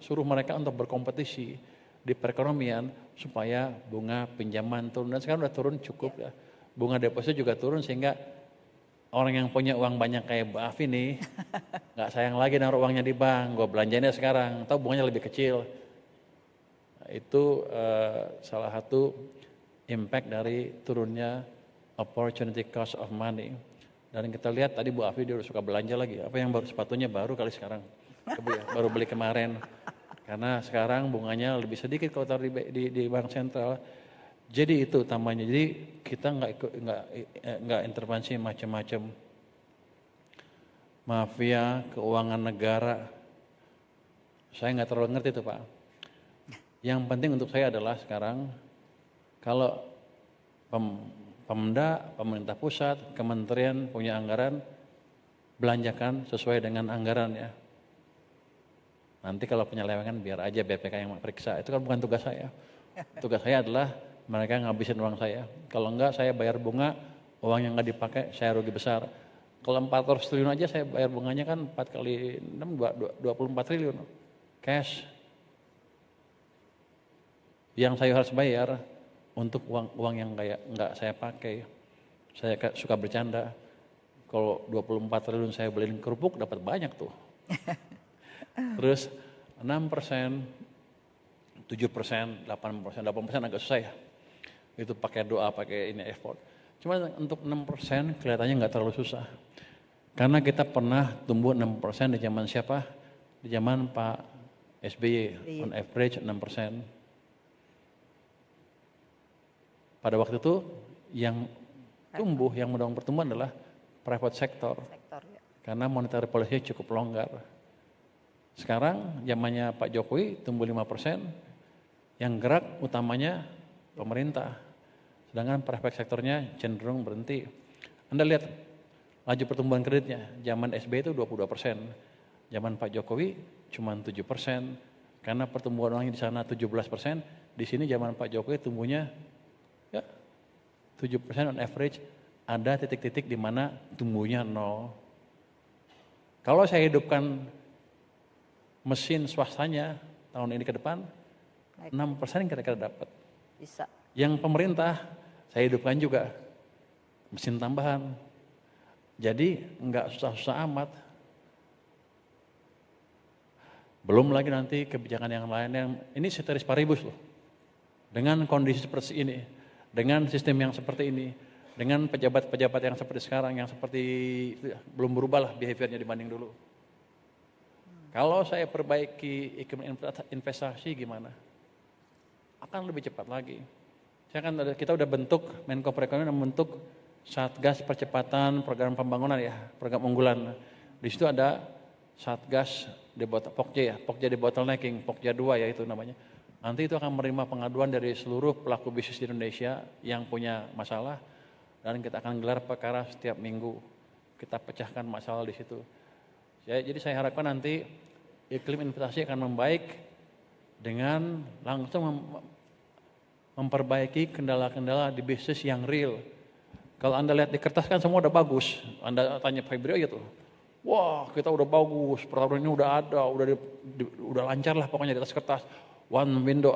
suruh mereka untuk berkompetisi di perekonomian supaya bunga pinjaman turun, dan sekarang udah turun cukup ya. Bunga deposito juga turun sehingga orang yang punya uang banyak kayak Bu Afi nih, gak sayang lagi naruh uangnya di bank, gue belanjanya sekarang, tahu bunganya lebih kecil. itu salah satu impact dari turunnya opportunity cost of money. Dan kita lihat tadi Bu Afi dia udah suka belanja lagi. Apa yang baru sepatunya baru kali sekarang. Baru beli kemarin. Karena sekarang bunganya lebih sedikit kalau taruh di bank sentral. Jadi itu utamanya. Jadi kita nggak intervensi macam-macam. Mafia keuangan negara. Saya nggak terlalu ngerti itu Pak. Yang penting untuk saya adalah sekarang kalau Pemda, pemerintah pusat, kementerian punya anggaran, belanjakan sesuai dengan anggaran ya. Nanti kalau penyelewengan biar aja BPK yang periksa, itu kan bukan tugas saya. Tugas saya adalah mereka ngabisin uang saya. Kalau enggak saya bayar bunga, uang yang nggak dipakai saya rugi besar. Kalau 400 triliun aja saya bayar bunganya kan 4 kali 6, 24 triliun. Cash. Yang saya harus bayar untuk uang yang kayak nggak saya pakai. Saya suka bercanda. Kalau 24 triliun saya beliin kerupuk dapat banyak tuh. Terus 6%, 7%, 8% agak susah ya. Itu pakai doa, pakai ini effort. Cuma untuk 6% kelihatannya nggak terlalu susah. Karena kita pernah tumbuh 6% di zaman siapa? Di zaman Pak SBY, on average 6%. Pada waktu itu yang tumbuh, yang mendorong pertumbuhan adalah private sector. Karena monetary policy cukup longgar. Sekarang zamannya Pak Jokowi tumbuh 5%, yang gerak utamanya pemerintah. Sedangkan private sektornya cenderung berhenti. Anda lihat laju pertumbuhan kreditnya, zaman SBY itu 22%. Zaman Pak Jokowi cuma 7%. Karena pertumbuhan orangnya di sana 17%, di sini zaman Pak Jokowi tumbuhnya ya 7% on average, ada titik-titik di mana tumbuhnya 0. Kalau saya hidupkan mesin swastanya tahun ini ke depan, 6% kira-kira dapat. Bisa. Yang pemerintah saya hidupkan juga mesin tambahan. Jadi nggak susah-susah amat. Belum lagi nanti kebijakan yang lain yang ini ceteris paribus loh. Dengan kondisi seperti ini, dengan sistem yang seperti ini, dengan pejabat-pejabat yang seperti sekarang, yang seperti belum berubah lah behaviornya dibanding dulu. Kalau saya perbaiki iklim investasi gimana? Akan lebih cepat lagi. Kita udah bentuk, Menko Perekonomian membentuk Satgas Percepatan Program Pembangunan ya, program unggulan. Di situ ada Satgas Pokja di bottlenecking, Pokja 2 ya itu namanya. Nanti itu akan menerima pengaduan dari seluruh pelaku bisnis di Indonesia yang punya masalah dan kita akan gelar perkara setiap minggu. Kita pecahkan masalah di situ. Jadi saya harapkan nanti iklim investasi akan membaik dengan langsung memperbaiki kendala-kendala di bisnis yang real. Kalau Anda lihat di kertas kan semua udah bagus. Anda tanya Febrio gitu. Wah, kita udah bagus, peraturan ini udah ada, udah lancar lah pokoknya di atas kertas. One window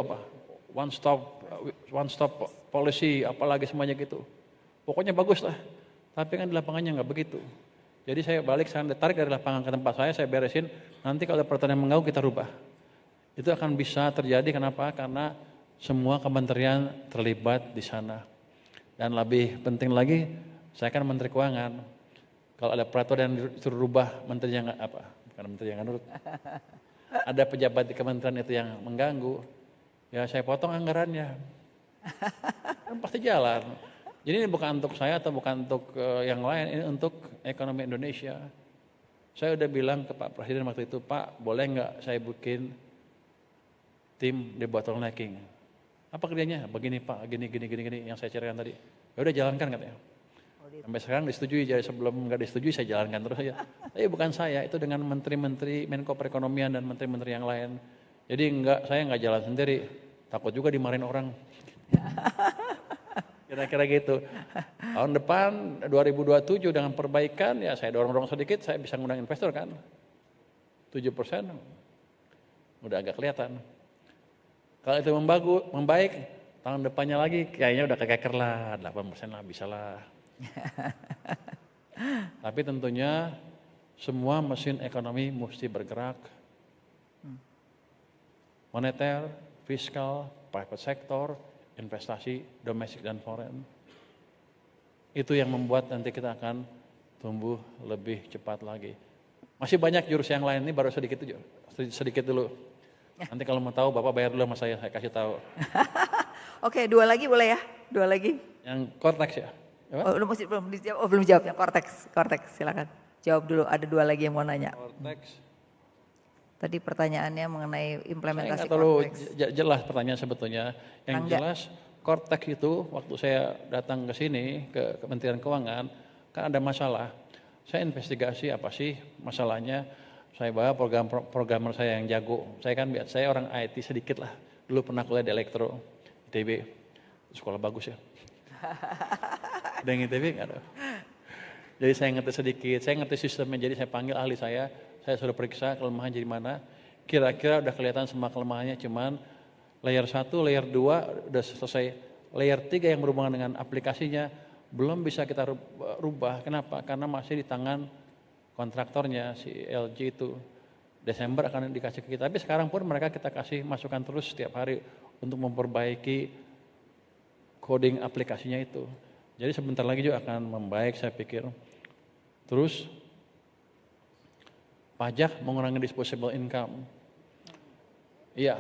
one stop policy, apalagi semuanya gitu. Pokoknya bagus lah. Tapi kan di lapangannya nggak begitu. Jadi saya balik, saya tarik dari lapangan ke tempat saya beresin. Nanti kalau ada peraturan yang mengganggu kita rubah. Itu akan bisa terjadi kenapa? Karena semua kementerian terlibat di sana. Dan lebih penting lagi, saya kan Menteri Keuangan. Kalau ada peraturan yang disuruh rubah, menterinya nggak apa? Bukan menteri yang nurut. Ada pejabat di kementerian itu yang mengganggu, ya saya potong anggarannya. Kan pasti jalan. Jadi ini bukan untuk saya atau bukan untuk yang lain, ini untuk ekonomi Indonesia. Saya udah bilang ke Pak Presiden waktu itu, Pak boleh nggak saya bikin tim di bottlenecking? Apa kerjanya? Begini Pak, gini yang saya ceritakan tadi. Ya udah jalankan katanya. Sampai sekarang disetujui, jadi sebelum nggak disetujui saya jalankan terus aja. Tapi bukan saya, itu dengan menteri-menteri Menko Perekonomian dan menteri-menteri yang lain. Jadi saya nggak jalan sendiri, takut juga dimarahin orang. Kira-kira gitu. Tahun depan 2027 dengan perbaikan ya saya dorong-dorong sedikit, saya bisa ngundang investor kan. 7% udah agak kelihatan. Kalau itu membaik, tahun depannya lagi kayaknya udah kekeker lah, 8% lah bisa lah. Tapi tentunya semua mesin ekonomi mesti bergerak. Moneter, fiskal, private sector, investasi domestik dan foreign. Itu yang membuat nanti kita akan tumbuh lebih cepat lagi. Masih banyak jurus yang lain, ini baru sedikit dulu. Nanti kalau mau tahu Bapak bayar dulu sama saya kasih tahu. Oke, 2 lagi boleh ya? 2 lagi. Yang cortex ya? Oh, belum dijawab. Oh, belum jawab yang cortex, silakan. Jawab dulu, ada 2 lagi yang mau nanya. Cortex. Tadi pertanyaannya mengenai implementasi Saya nggak terlalu cortex. jelas pertanyaan sebetulnya. Yang Angga. jelas cortex itu waktu saya datang ke sini ke Kementerian Keuangan kan ada masalah. Saya investigasi apa sih masalahnya. Saya bawa programmer saya yang jago. Saya orang IT sedikit lah. Dulu pernah kuliah di Elektro, ITB. Sekolah bagus ya. Ada yang ITB nggak ada? Jadi saya ngerti sedikit, saya ngerti sistemnya. Jadi saya panggil ahli saya sudah periksa kelemahan jadi mana. Kira-kira udah kelihatan semua kelemahannya, cuman layer 1, layer 2 udah selesai. Layer 3 yang berhubungan dengan aplikasinya belum bisa kita rubah. Kenapa? Karena masih di tangan kontraktornya, si LG itu. Desember akan dikasih ke kita. Tapi sekarang pun mereka kita kasih masukan terus setiap hari untuk memperbaiki coding aplikasinya itu. Jadi sebentar lagi juga akan membaik saya pikir. Terus pajak mengurangi disposable income. Iya,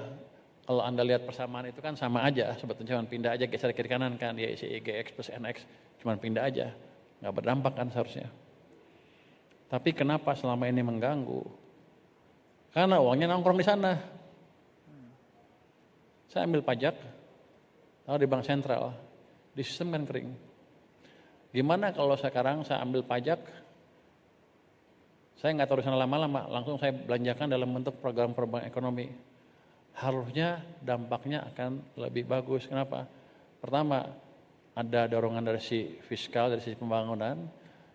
kalau Anda lihat persamaan itu kan sama aja, sebetulnya cuma pindah aja geser kiri kanan kan, ya isi GX plus NX, cuma pindah aja, nggak berdampak kan seharusnya. Tapi kenapa selama ini mengganggu? Karena uangnya nongkrong di sana. Saya ambil pajak, taruh di bank sentral, di sistem kan kering. Gimana kalau sekarang saya ambil pajak, saya nggak taruh di sana lama-lama, langsung saya belanjakan dalam bentuk program ekonomi. Harusnya dampaknya akan lebih bagus. Kenapa? Pertama, ada dorongan dari sisi fiskal, dari sisi pembangunan.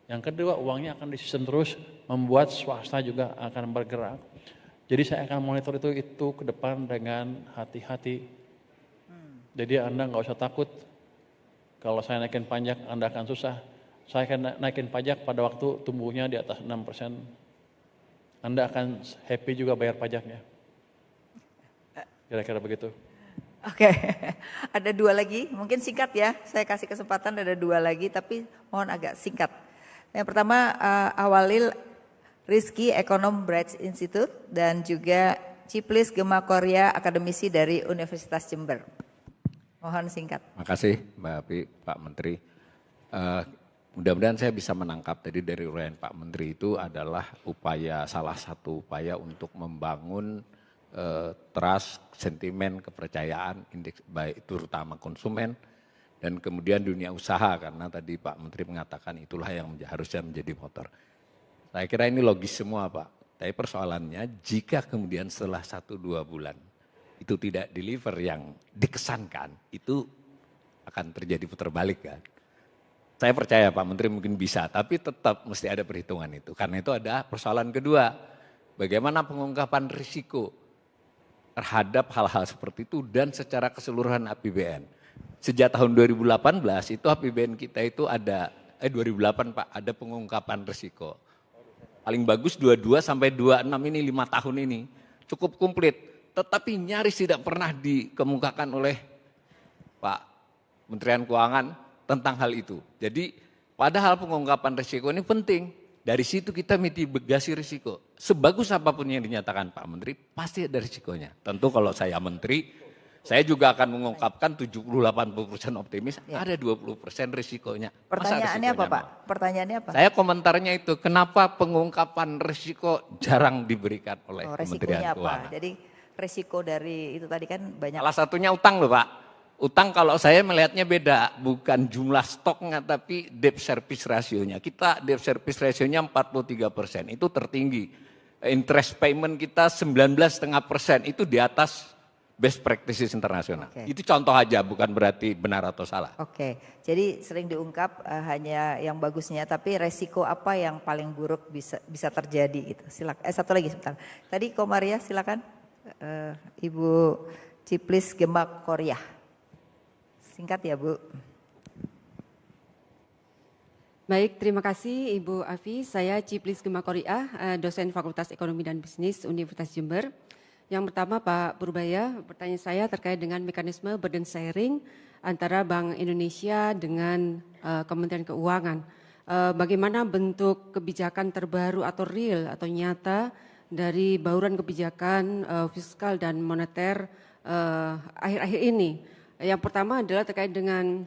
Yang kedua, uangnya akan disisten terus, membuat swasta juga akan bergerak. Jadi saya akan monitor itu ke depan dengan hati-hati. Jadi Anda nggak usah takut. Kalau saya naikin pajak, Anda akan susah. Saya akan naikin pajak pada waktu tumbuhnya di atas 6%. Anda akan happy juga bayar pajaknya. Kira-kira begitu. Oke, ada 2 lagi, mungkin singkat ya. Saya kasih kesempatan ada 2 lagi, tapi mohon agak singkat. Yang pertama Awalil Rizky, ekonom Bright Institute, dan juga Ciplis Gema Korea, akademisi dari Universitas Jember. Mohon singkat. Makasih Mbak Api, Pak Menteri. Mudah-mudahan saya bisa menangkap tadi dari uraian Pak Menteri itu adalah salah satu upaya untuk membangun trust, sentimen, kepercayaan, indeks baik itu terutama konsumen dan kemudian dunia usaha, karena tadi Pak Menteri mengatakan itulah yang harusnya menjadi motor. Saya kira ini logis semua Pak, tapi persoalannya jika kemudian setelah 1-2 bulan itu tidak deliver yang dikesankan, itu akan terjadi putar balik kan. Saya percaya Pak Menteri mungkin bisa, tapi tetap mesti ada perhitungan itu. Karena itu ada persoalan kedua, bagaimana pengungkapan risiko terhadap hal-hal seperti itu dan secara keseluruhan APBN. Sejak tahun 2018 itu APBN kita itu ada, 2008 Pak, ada pengungkapan risiko. Paling bagus 22 sampai 26 ini 5 tahun ini cukup komplit. Tetapi nyaris tidak pernah dikemukakan oleh Pak Kementerian Keuangan tentang hal itu. Jadi padahal pengungkapan risiko ini penting. Dari situ kita mitigasi risiko. Sebagus apapun yang dinyatakan Pak Menteri, pasti ada risikonya. Tentu kalau saya Menteri, saya juga akan mengungkapkan 70-80% optimis, ada 20% risikonya. Pertanyaannya apa Pak? Pertanyaannya apa? Saya komentarnya itu, kenapa pengungkapan risiko jarang diberikan oleh Kementerian Keuangan? Jadi risiko dari itu tadi kan banyak. Salah satunya utang loh Pak. Utang kalau saya melihatnya beda, bukan jumlah stoknya tapi debt service ratio-nya. Kita debt service ratio-nya 43%, itu tertinggi. Interest payment kita 19,5%, itu di atas best practices internasional. Itu contoh aja, bukan berarti benar atau salah. Oke, jadi sering diungkap hanya yang bagusnya, tapi resiko apa yang paling buruk bisa terjadi gitu. Silakan. Satu lagi sebentar. Tadi Komaria silakan, Ibu Ciplis Gema Korea. Singkat ya Bu. Baik, terima kasih Ibu Afi. Saya Ciplis Gema Korea, dosen Fakultas Ekonomi dan Bisnis Universitas Jember. Yang pertama Pak Purbaya, pertanyaan saya terkait dengan mekanisme burden sharing antara Bank Indonesia dengan Kementerian Keuangan. Bagaimana bentuk kebijakan terbaru atau real atau nyata dari bauran kebijakan fiskal dan moneter akhir-akhir ini? Yang pertama adalah terkait dengan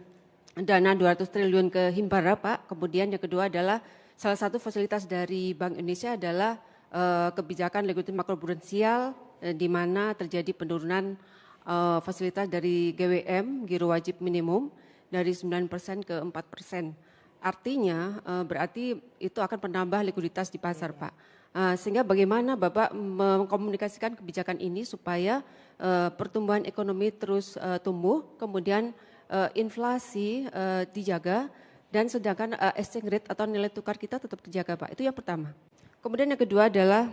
dana 200 triliun ke Himbara Pak, kemudian yang kedua adalah salah satu fasilitas dari Bank Indonesia adalah kebijakan likuiditas makroprudensial di mana terjadi penurunan fasilitas dari GWM, giro wajib minimum, dari 9% ke 4%. Artinya berarti itu akan menambah likuiditas di pasar Pak. Sehingga bagaimana Bapak mengkomunikasikan kebijakan ini supaya pertumbuhan ekonomi terus tumbuh, kemudian inflasi dijaga, dan sedangkan exchange rate atau nilai tukar kita tetap terjaga Pak. Itu yang pertama. Kemudian yang kedua adalah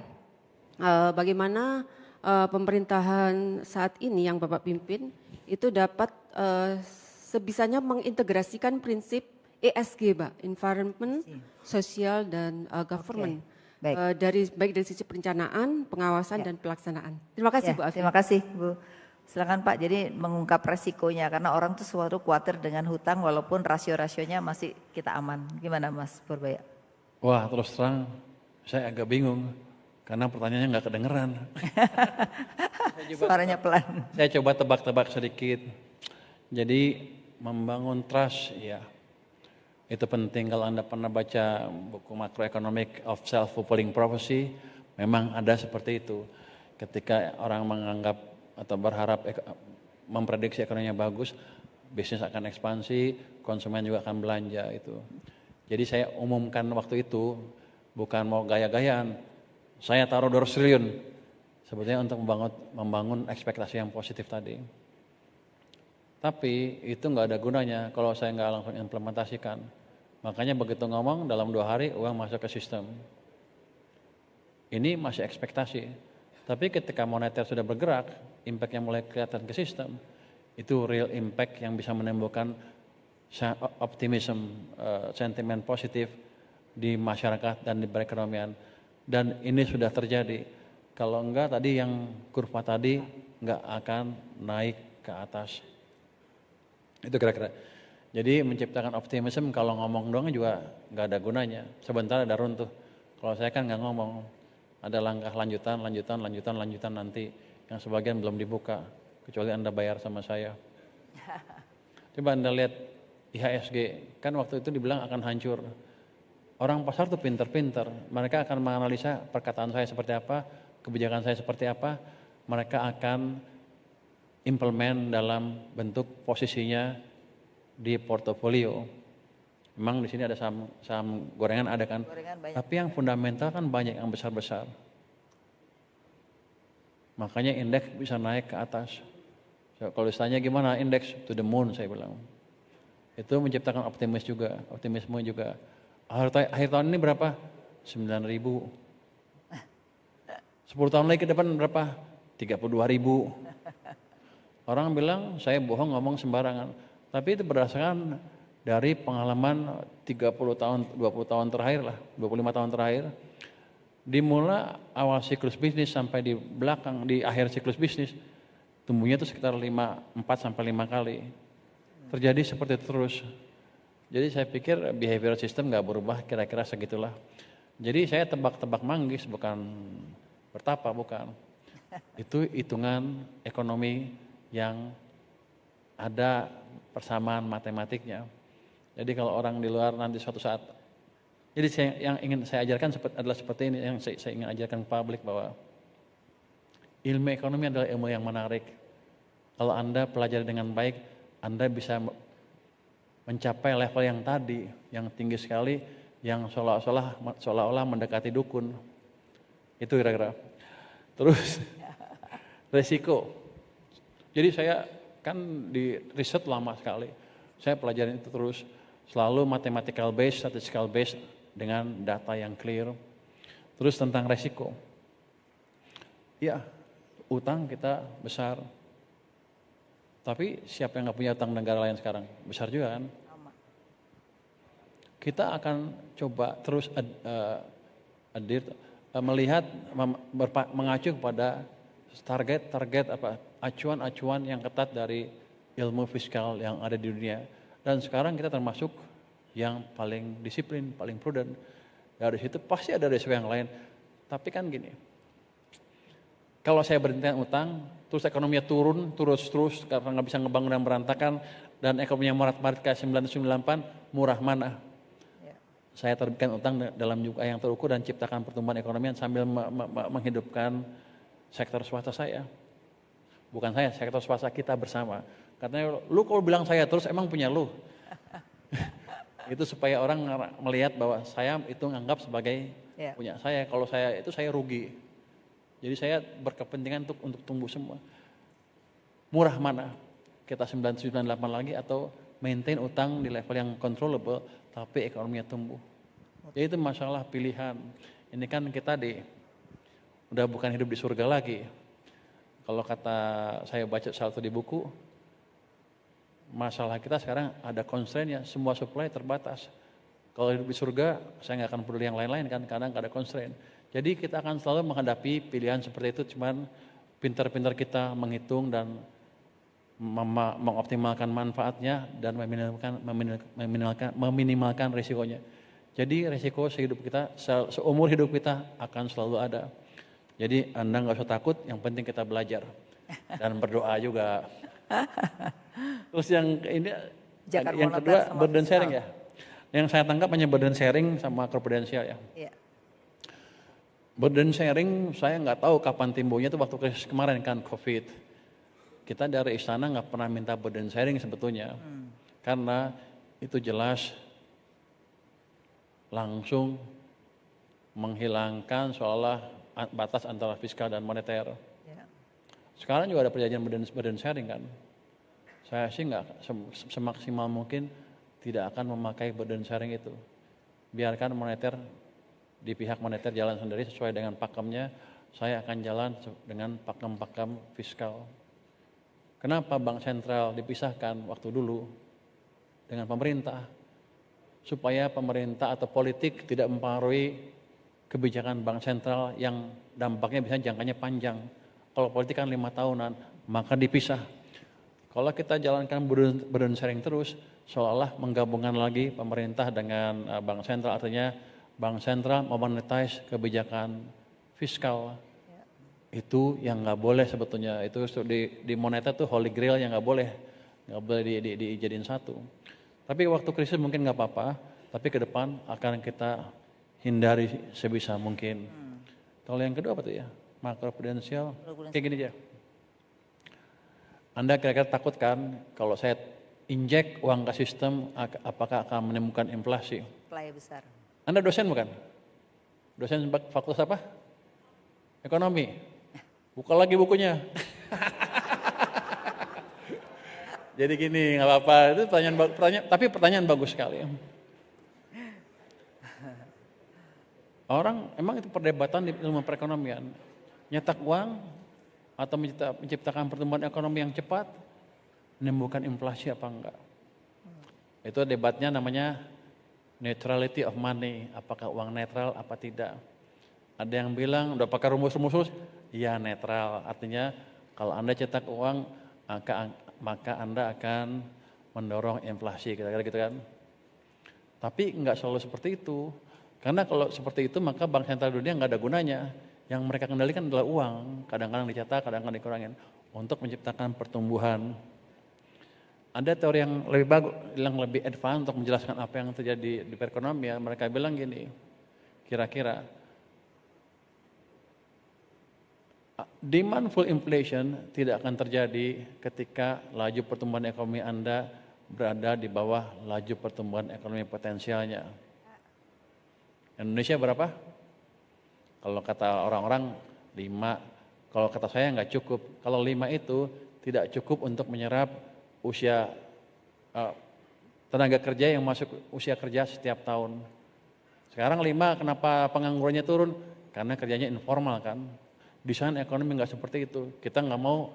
bagaimana pemerintahan saat ini yang Bapak pimpin itu dapat sebisanya mengintegrasikan prinsip ESG Pak, Environment, Social, dan Government. Okay. Baik dari sisi perencanaan, pengawasan, dan pelaksanaan. Terima kasih Bu Afi. Terima kasih Bu. Silakan Pak, jadi mengungkap resikonya karena orang tuh selalu khawatir dengan hutang walaupun rasio-rasionya masih kita aman. Gimana Mas Purbaya? Wah, terus terang saya agak bingung karena pertanyaannya nggak kedengeran. Suaranya pelan. Saya coba tebak-tebak sedikit. Jadi membangun trust, ya itu penting. Kalau Anda pernah baca buku Macroeconomic of Self-Fulfilling Prophecy, memang ada seperti itu. Ketika orang menganggap atau berharap memprediksi ekonominya bagus, bisnis akan ekspansi, konsumen juga akan belanja itu. Jadi saya umumkan waktu itu, bukan mau gaya-gayaan, saya taruh 200 triliun sebetulnya untuk membangun ekspektasi yang positif tadi. Tapi itu nggak ada gunanya kalau saya nggak langsung implementasikan. Makanya begitu ngomong dalam 2 hari uang masuk ke sistem. Ini masih ekspektasi. Tapi ketika moneter sudah bergerak, impact yang mulai kelihatan ke sistem, itu real impact yang bisa menimbulkan optimism, sentimen positif di masyarakat dan di perekonomian. Dan ini sudah terjadi. Kalau enggak tadi yang kurva tadi enggak akan naik ke atas. Itu kira-kira. Jadi menciptakan optimism kalau ngomong doang juga enggak ada gunanya. Sebentar ada runtuh. Kalau saya kan enggak ngomong. Ada langkah lanjutan nanti yang sebagian belum dibuka. Kecuali Anda bayar sama saya. Coba Anda lihat IHSG, kan waktu itu dibilang akan hancur. Orang pasar tuh pinter-pinter, mereka akan menganalisa perkataan saya seperti apa, kebijakan saya seperti apa, mereka akan implement dalam bentuk posisinya di portofolio. Memang di sini ada saham gorengan ada kan, tapi yang fundamental kan banyak yang besar-besar. Makanya indeks bisa naik ke atas. So, kalau ditanya gimana indeks to the moon saya bilang. Itu menciptakan optimisme juga. Akhir tahun ini berapa? 9.000. 10 tahun lagi ke depan berapa? 32.000. Orang bilang saya bohong ngomong sembarangan. Tapi itu berdasarkan dari pengalaman 30 tahun, 20 tahun terakhir lah, 25 tahun terakhir. Dimulai awal siklus bisnis sampai di belakang, di akhir siklus bisnis, tumbuhnya itu sekitar 4 sampai 5 kali. Terjadi seperti itu terus. Jadi saya pikir behavioral system nggak berubah, kira-kira segitulah. Jadi saya tebak-tebak manggis, bukan bertapa, bukan. Itu hitungan ekonomi yang ada persamaan matematiknya. Jadi kalau orang di luar nanti suatu saat, jadi yang ingin saya ajarkan adalah seperti ini, yang saya ingin ajarkan ke publik bahwa ilmu ekonomi adalah ilmu yang menarik. Kalau Anda pelajari dengan baik, Anda bisa mencapai level yang tadi, yang tinggi sekali, yang seolah-olah mendekati dukun. Itu kira-kira. Terus resiko. Jadi saya kan di riset lama sekali. Saya pelajarin itu terus. Selalu mathematical based, statistical based dengan data yang clear. Terus tentang resiko. Ya, utang kita besar. Tapi siapa yang nggak punya utang negara lain sekarang? Besar juga kan? Kita akan coba terus melihat, mengacu kepada target acuan-acuan yang ketat dari ilmu fiskal yang ada di dunia. Dan sekarang kita termasuk yang paling disiplin, paling prudent. Dari situ pasti ada resiko yang lain. Tapi kan gini, kalau saya berhenti utang, terus ekonominya turun terus karena nggak bisa ngebangun dan berantakan, dan ekonominya morat-marit kayak 1998, murah mana? Saya terbitkan utang dalam jumlah yang terukur dan ciptakan pertumbuhan ekonomi sambil menghidupkan sektor swasta saya. Bukan saya, sektor swasta kita bersama. Katanya, lu kalau bilang saya terus emang punya lu. Itu supaya orang melihat bahwa saya itu nganggap sebagai punya saya. Kalau saya itu saya rugi. Jadi saya berkepentingan untuk tumbuh semua. Murah mana? Kita 998 lagi atau maintain utang di level yang controllable tapi ekonominya tumbuh. Jadi itu masalah pilihan. Ini kan kita udah bukan hidup di surga lagi. Kalau kata saya baca satu di buku, masalah kita sekarang ada constraint-nya, semua supply terbatas. Kalau hidup di surga, saya nggak akan peduli yang lain-lain kan, karena nggak ada constraint. Jadi kita akan selalu menghadapi pilihan seperti itu, cuman pintar-pintar kita menghitung dan mengoptimalkan manfaatnya dan meminimalkan risikonya. Jadi risiko seumur hidup kita akan selalu ada. Jadi Anda nggak usah takut, yang penting kita belajar dan berdoa juga. Terus yang kedua burden sharing ya. Yang saya tangkap hanya burden sharing sama makroprudensial ya. Burden sharing saya nggak tahu kapan timbulnya, itu waktu krisis kemarin kan COVID. Kita dari istana nggak pernah minta burden sharing sebetulnya, karena itu jelas langsung menghilangkan seolah batas antara fiskal dan moneter. Sekarang juga ada perjanjian burden sharing kan. Saya sih nggak semaksimal mungkin tidak akan memakai burden sharing itu. Biarkan moneter di pihak moneter jalan sendiri sesuai dengan pakemnya. Saya akan jalan dengan pakem-pakem fiskal. Kenapa bank sentral dipisahkan waktu dulu dengan pemerintah? Supaya pemerintah atau politik tidak mempengaruhi kebijakan bank sentral yang dampaknya bisa jangkanya panjang. Kalau politik kan 5 tahunan, maka dipisah. Kalau kita jalankan burden sharing terus, seolah-olah menggabungkan lagi pemerintah dengan bank sentral, artinya bank sentral memonetize kebijakan fiskal. Itu yang nggak boleh sebetulnya. Itu di moneter tuh holy grail yang nggak boleh dijadiin satu. Tapi waktu krisis mungkin nggak apa-apa, tapi ke depan akan kita hindari sebisa mungkin. Kalau yang kedua apa tuh ya? Makroprudensial. Kayak gini aja. Anda kira-kira takut kan kalau saya injek uang ke sistem, apakah akan menimbulkan inflasi? Play besar. Anda dosen bukan? Dosen fakultas apa? Ekonomi. Buka lagi bukunya. Jadi gini, nggak apa-apa. Itu pertanyaan bagus sekali. Orang emang itu perdebatan di ilmu perekonomian. Nyetak uang atau menciptakan pertumbuhan ekonomi yang cepat menimbulkan inflasi apa enggak. Itu debatnya namanya neutrality of money. Apakah uang netral apa tidak. Ada yang bilang udah pakai rumus-rumus, ya netral. Artinya kalau Anda cetak uang maka Anda akan mendorong inflasi, kira-kira gitu kan. Tapi nggak selalu seperti itu. Karena kalau seperti itu maka Bank Sentral Dunia nggak ada gunanya. Yang mereka kendalikan adalah uang. Kadang-kadang dicetak, kadang-kadang dikurangin. Untuk menciptakan pertumbuhan. Ada teori yang lebih bagus, yang lebih advance untuk menjelaskan apa yang terjadi di perekonomian. Mereka bilang gini, kira-kira demand full inflation tidak akan terjadi ketika laju pertumbuhan ekonomi Anda berada di bawah laju pertumbuhan ekonomi potensialnya. Indonesia berapa? Kalau kata orang-orang 5, kalau kata saya nggak cukup. Kalau 5 itu tidak cukup untuk menyerap usia tenaga kerja yang masuk usia kerja setiap tahun. Sekarang 5, kenapa penganggurannya turun? Karena kerjanya informal kan. Desain ekonomi nggak seperti itu. Kita nggak mau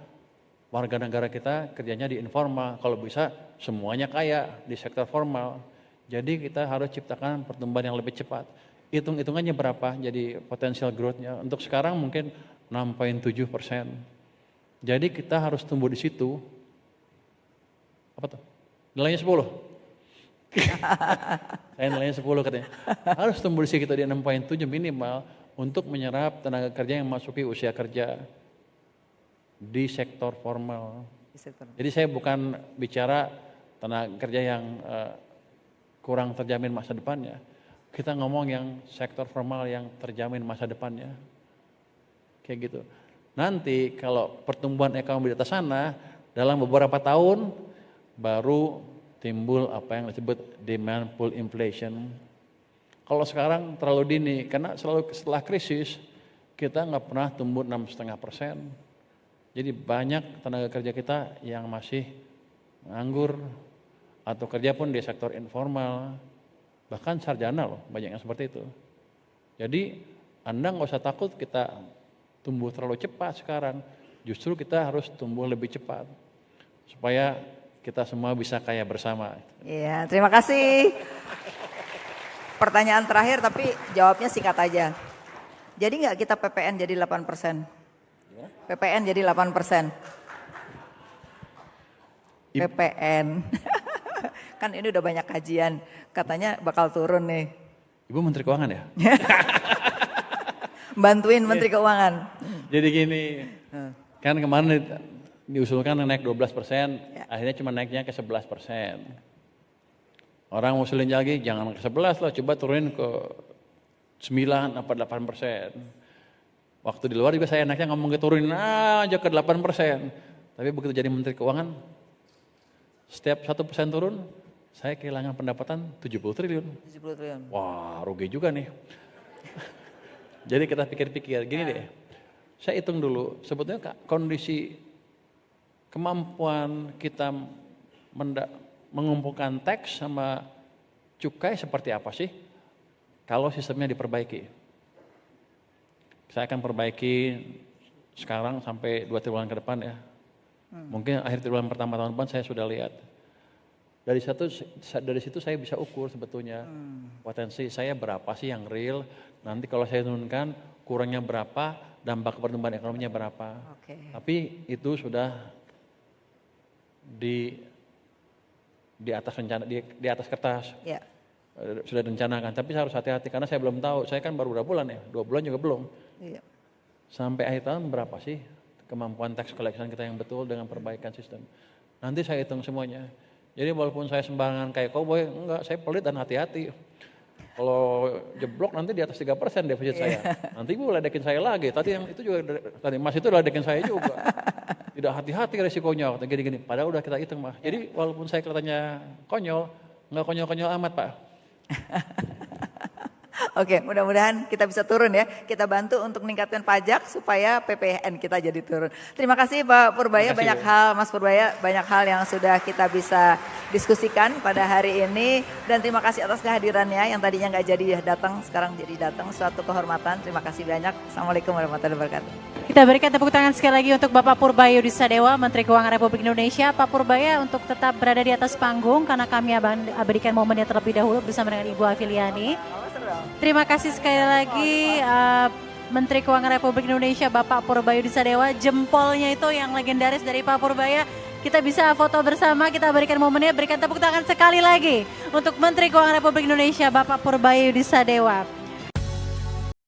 warga negara kita kerjanya di informal. Kalau bisa semuanya kaya di sektor formal. Jadi kita harus ciptakan pertumbuhan yang lebih cepat. Hitung-hitungannya berapa jadi potensial growth-nya. Untuk sekarang mungkin 6,7%. Jadi kita harus tumbuh di situ. Apa tuh? Nilainya 10. Saya nilainya 10 katanya. Harus tumbuh di sekitar di 6,7 minimal untuk menyerap tenaga kerja yang memasuki usia kerja di sektor formal. Jadi saya bukan bicara tenaga kerja yang kurang terjamin masa depannya. Kita ngomong yang sektor formal yang terjamin masa depannya. Kayak gitu. Nanti kalau pertumbuhan ekonomi di atas sana, dalam beberapa tahun baru timbul apa yang disebut demand pull inflation. Kalau sekarang terlalu dini, karena selalu setelah krisis kita nggak pernah tumbuh 6,5%. Jadi banyak tenaga kerja kita yang masih nganggur atau kerja pun di sektor informal, bahkan sarjana loh, banyak yang seperti itu. Jadi Anda nggak usah takut kita tumbuh terlalu cepat sekarang, justru kita harus tumbuh lebih cepat supaya kita semua bisa kaya bersama. Iya, terima kasih. Pertanyaan terakhir tapi jawabnya singkat aja. Jadi nggak kita PPN jadi 8%? PPN jadi 8%. PPN. Kan ini udah banyak kajian, katanya bakal turun nih. Ibu Menteri Keuangan ya? Bantuin Menteri Keuangan. Jadi gini, kan kemarin diusulkan naik 12%, akhirnya cuma naiknya ke 11%. Orang ngusulin lagi, jangan ke 11 lah, coba turunin ke 9 apa 8%. Waktu di luar juga saya enaknya ngomong ke turunin aja ke 8%. Tapi begitu jadi Menteri Keuangan, setiap 1% turun, saya kehilangan pendapatan 70 triliun. 70 triliun. Wah, rugi juga nih. Jadi kita pikir-pikir, gini deh. Saya hitung dulu, sebetulnya kondisi kemampuan kita mengumpulkan teks sama cukai seperti apa sih kalau sistemnya diperbaiki. Saya akan perbaiki sekarang sampai 2 triwulan ke depan ya. Mungkin akhir triwulan pertama tahun depan saya sudah lihat. Dari situ saya bisa ukur sebetulnya potensi saya berapa sih yang real. Nanti kalau saya turunkan kurangnya berapa, dampak pertumbuhan ekonominya berapa. Tapi itu sudah di atas rencana, di atas kertas. Sudah direncanakan, tapi saya harus hati-hati karena saya belum tahu. Saya kan baru berapa bulan ya, 2 bulan juga belum. Sampai akhir tahun berapa sih kemampuan tax collection kita yang betul dengan perbaikan sistem. Nanti saya hitung semuanya. Jadi walaupun saya sembarangan kayak cowboy, enggak, saya pelit dan hati-hati. Kalau jeblok nanti di atas 3% defisit saya. Nanti ibu ledekin saya lagi. Tadi yang itu juga, tadi Mas itu ledekin saya juga. Tidak hati-hati resikonya, gini-gini. Padahal udah kita hitung Mas. Jadi walaupun saya kelihatannya konyol, enggak konyol-konyol amat Pak. Oke, mudah-mudahan kita bisa turun ya. Kita bantu untuk meningkatkan pajak supaya PPN kita jadi turun. Terima kasih Pak Purbaya, banyak hal Mas Purbaya, banyak hal yang sudah kita bisa diskusikan pada hari ini. Dan terima kasih atas kehadirannya yang tadinya nggak jadi datang, sekarang jadi datang. Suatu kehormatan, terima kasih banyak. Assalamualaikum warahmatullahi wabarakatuh. Kita berikan tepuk tangan sekali lagi untuk Bapak Purbaya Yudisadewa, Menteri Keuangan Republik Indonesia. Pak Purbaya untuk tetap berada di atas panggung karena kami abadikan momennya terlebih dahulu bersama dengan Ibu Afiliani. Terima kasih sekali lagi Menteri Keuangan Republik Indonesia Bapak Purbaya Yudisadewa. Jempolnya itu yang legendaris dari Pak Purbaya. Kita bisa foto bersama, kita berikan momennya, berikan tepuk tangan sekali lagi untuk Menteri Keuangan Republik Indonesia Bapak Purbaya Yudisadewa.